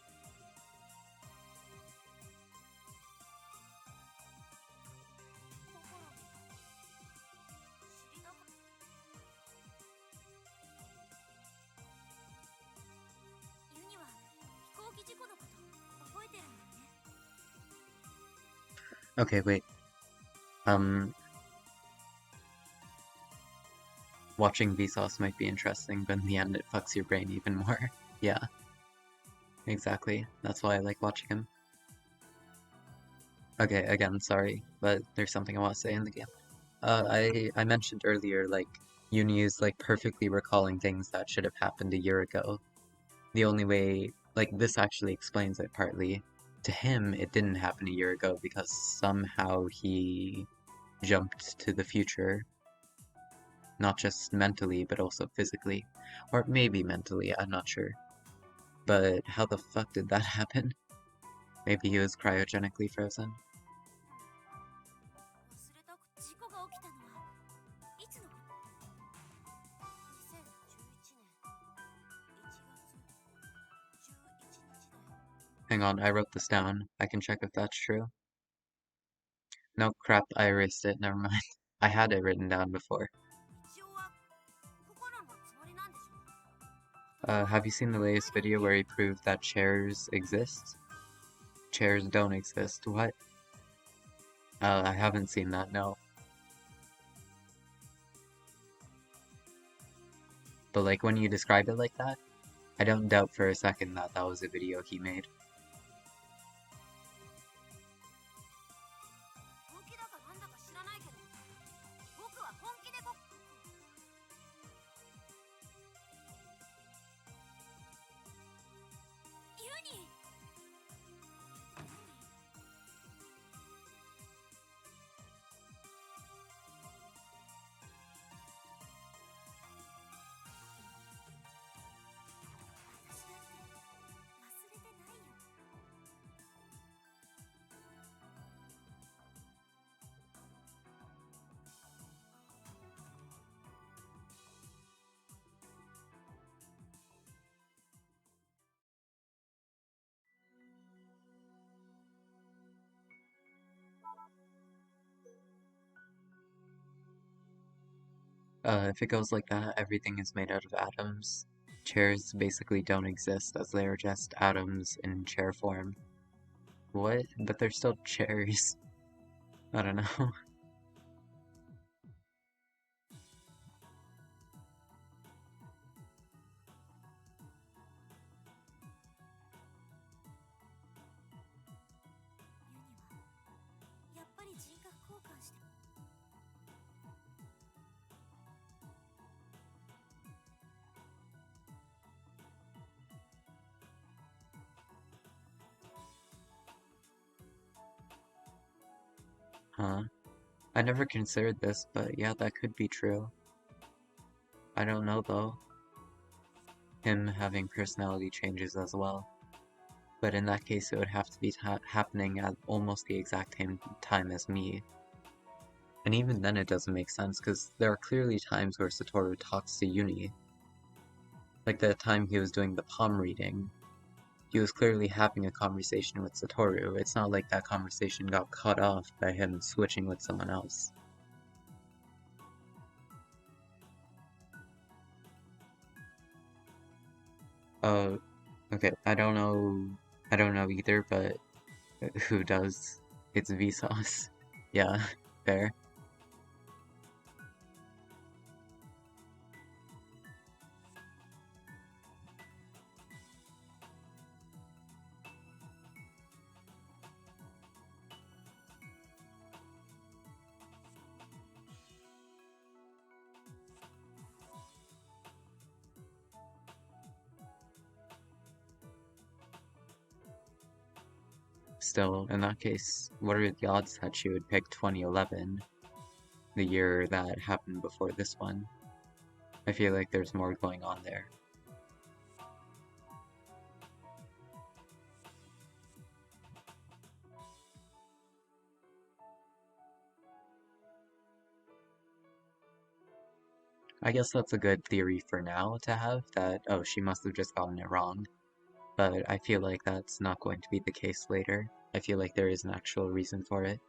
Okay, wait. Watching Vsauce might be interesting, but in the end it fucks your brain even more. Yeah. Exactly. That's why I like watching him. Okay, again, sorry, but there's something I want to say in the game. I mentioned earlier, like, Uni is, like, perfectly recalling things that should have happened a year ago. The only way, like, this actually explains it partly. To him, it didn't happen a year ago because somehow he jumped to the future. Not just mentally, but also physically. Or maybe mentally, I'm not sure. But how the fuck did that happen? Maybe he was cryogenically frozen? Hang on, I wrote this down. I can check if that's true. No, crap, I erased it, never mind. I had it written down before. 一応は心のつもりなんでしょ。 Have you seen the latest video where he proved that chairs exist? Chairs don't exist. What? I haven't seen that, no. But like when you describe it like that, I don't doubt for a second that that was a video he made. 本気だかなんだか知らないけど、僕は本気でユニ。私だって忘れてないよ。If it goes like that, everything is made out of atoms. Chairs basically don't exist as they are just atoms in chair form. What? But they're still chairs. I don't know. ユニはやっぱり人格交換して。Huh? I never considered this, but yeah, that could be true. I don't know though. Him having personality changes as well. But in that case, it would have to be happening at almost the exact same time as me. And even then it doesn't make sense, because there are clearly times where Satoru talks to Uni. Like the time he was doing the palm reading. He was clearly having a conversation with Satoru. It's not like that conversation got cut off by him switching with someone else. Okay, I don't know either, but who does? It's Vsauce. Yeah, fair. Still, in that case, what are the odds that she would pick 2011, the year that happened before this one? I feel like there's more going on there. I guess that's a good theory for now to have, that, oh, she must have just gotten it wrong. But I feel like that's not going to be the case later. I feel like there is an actual reason for it.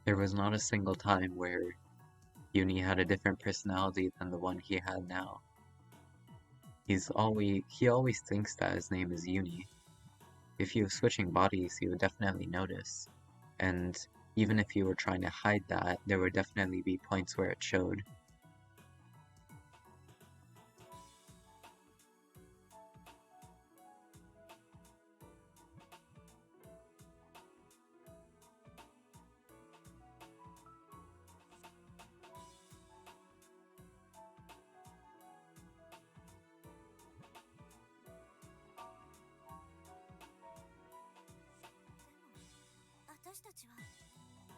There was not a single time where Uni had a different personality than the one he had now. He always thinks that his name is Uni. If he was switching bodies, he would definitely notice. And even if you were trying to hide that, there would definitely be points where it showed.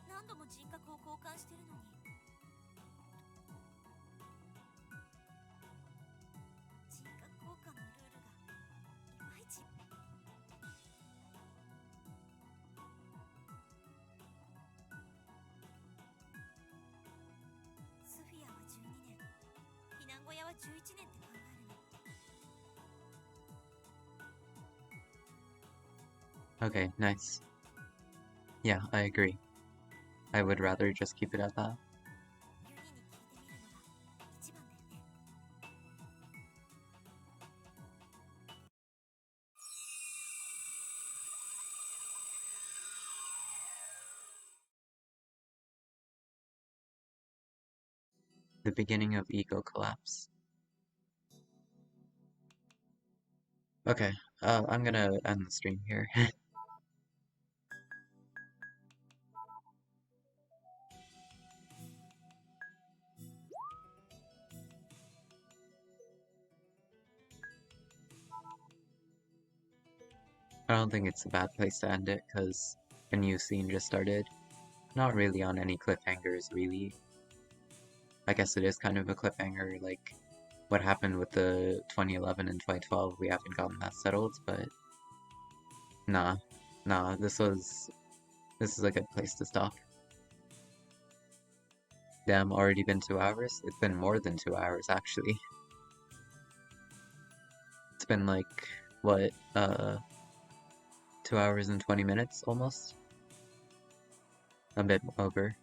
何度も人格を交換してるのに。人格交換のルールがいまいち。スフィアは12年、避難小屋は11年って考えるの。Okay, nice. Yeah, I agree. I would rather just keep it at that. ユニに聞いてみるのが一番だよね。The beginning of ego collapse. Okay, I'm gonna end the stream here. I don't think it's a bad place to end it, because a new scene just started. Not really on any cliffhangers, really. I guess it is kind of a cliffhanger, like what happened with the 2011 and 2012, we haven't gotten that settled, but nah, this is a good place to stop. Damn, already been 2 hours? It's been more than 2 hours, actually. It's been like, what, 2 hours and 20 minutes, almost? A bit over.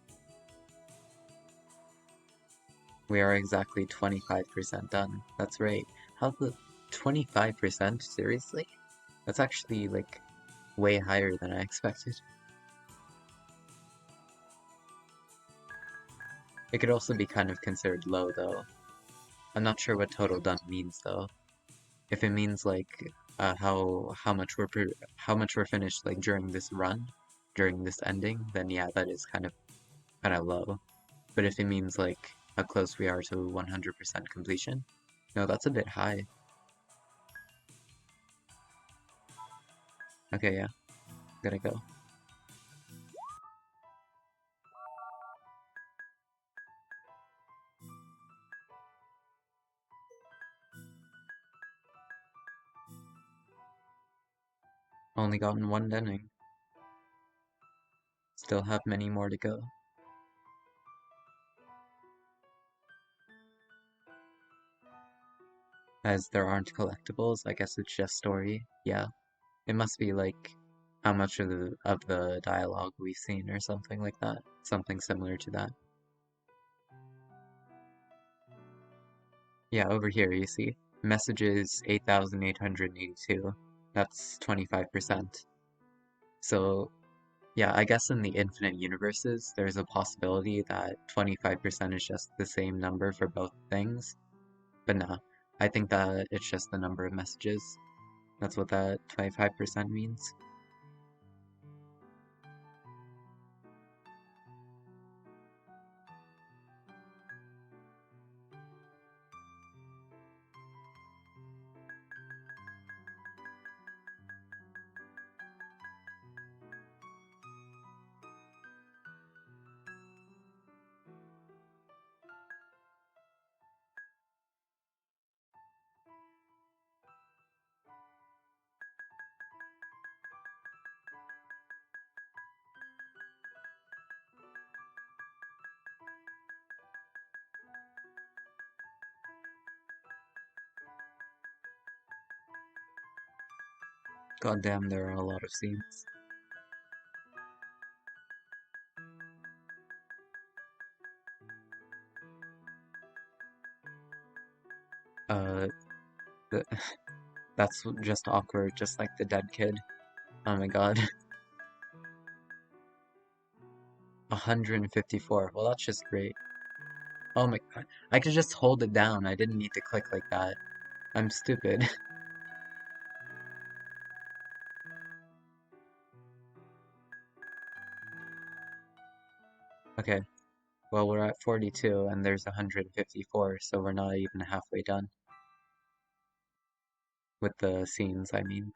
We are exactly 25% done. That's right. How the 25%? Seriously? That's actually, like, way higher than I expected. It could also be kind of considered low, though. I'm not sure what total done means, though. If it means, like, how much we're finished, like, during this run, during this ending, then yeah, that is kind of low. But if it means, like, how close we are to 100% completion, no, that's a bit high. Okay, yeah. Gotta go. Only gotten one ending. Still have many more to go. As there aren't collectibles, I guess it's just story. Yeah. It must be like how much of the dialogue we've seen or something like that. Something similar to that. Yeah, over here you see. Messages 8,882. That's 25%. So yeah, I guess in the infinite universes, there's a possibility that 25% is just the same number for both things. But no, I think that it's just the number of messages. That's what that 25% means. Goddamn, there are a lot of scenes. The, that's just awkward, just like the dead kid. Oh my god. 154. Well, that's just great. Oh my god. I could just hold it down. I didn't need to click like that. I'm stupid. Okay. Well, we're at 42 and there's 154, so we're not even halfway done. With the scenes, I mean.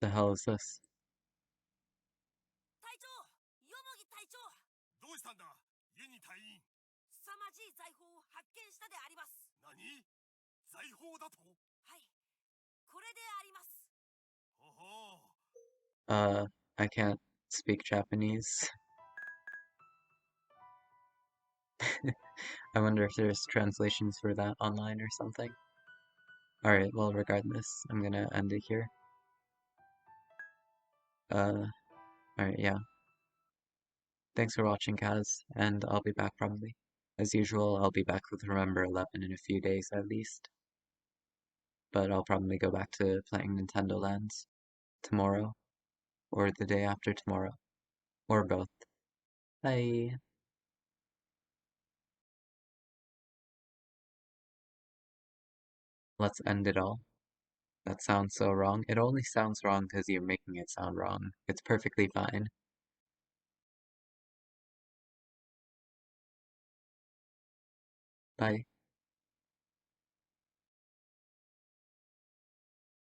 the hell is this? 隊長、よもぎ隊長、どうしたんだ家に隊員。凄まじい財宝を発見したであります。何財宝だと。はい、これであります。ほほう。I can't speak Japanese. I wonder if there's translations for that online or something. Alright, well, regardless, I'm gonna end it here. Alright, yeah. Thanks for watching, Kaz, and I'll be back probably. As usual, I'll be back with Remember 11 in a few days at least. But I'll probably go back to playing Nintendo Lands tomorrow, or the day after tomorrow, or both. Bye! Let's end it all. That sounds so wrong. It only sounds wrong because you're making it sound wrong. It's perfectly fine. Bye.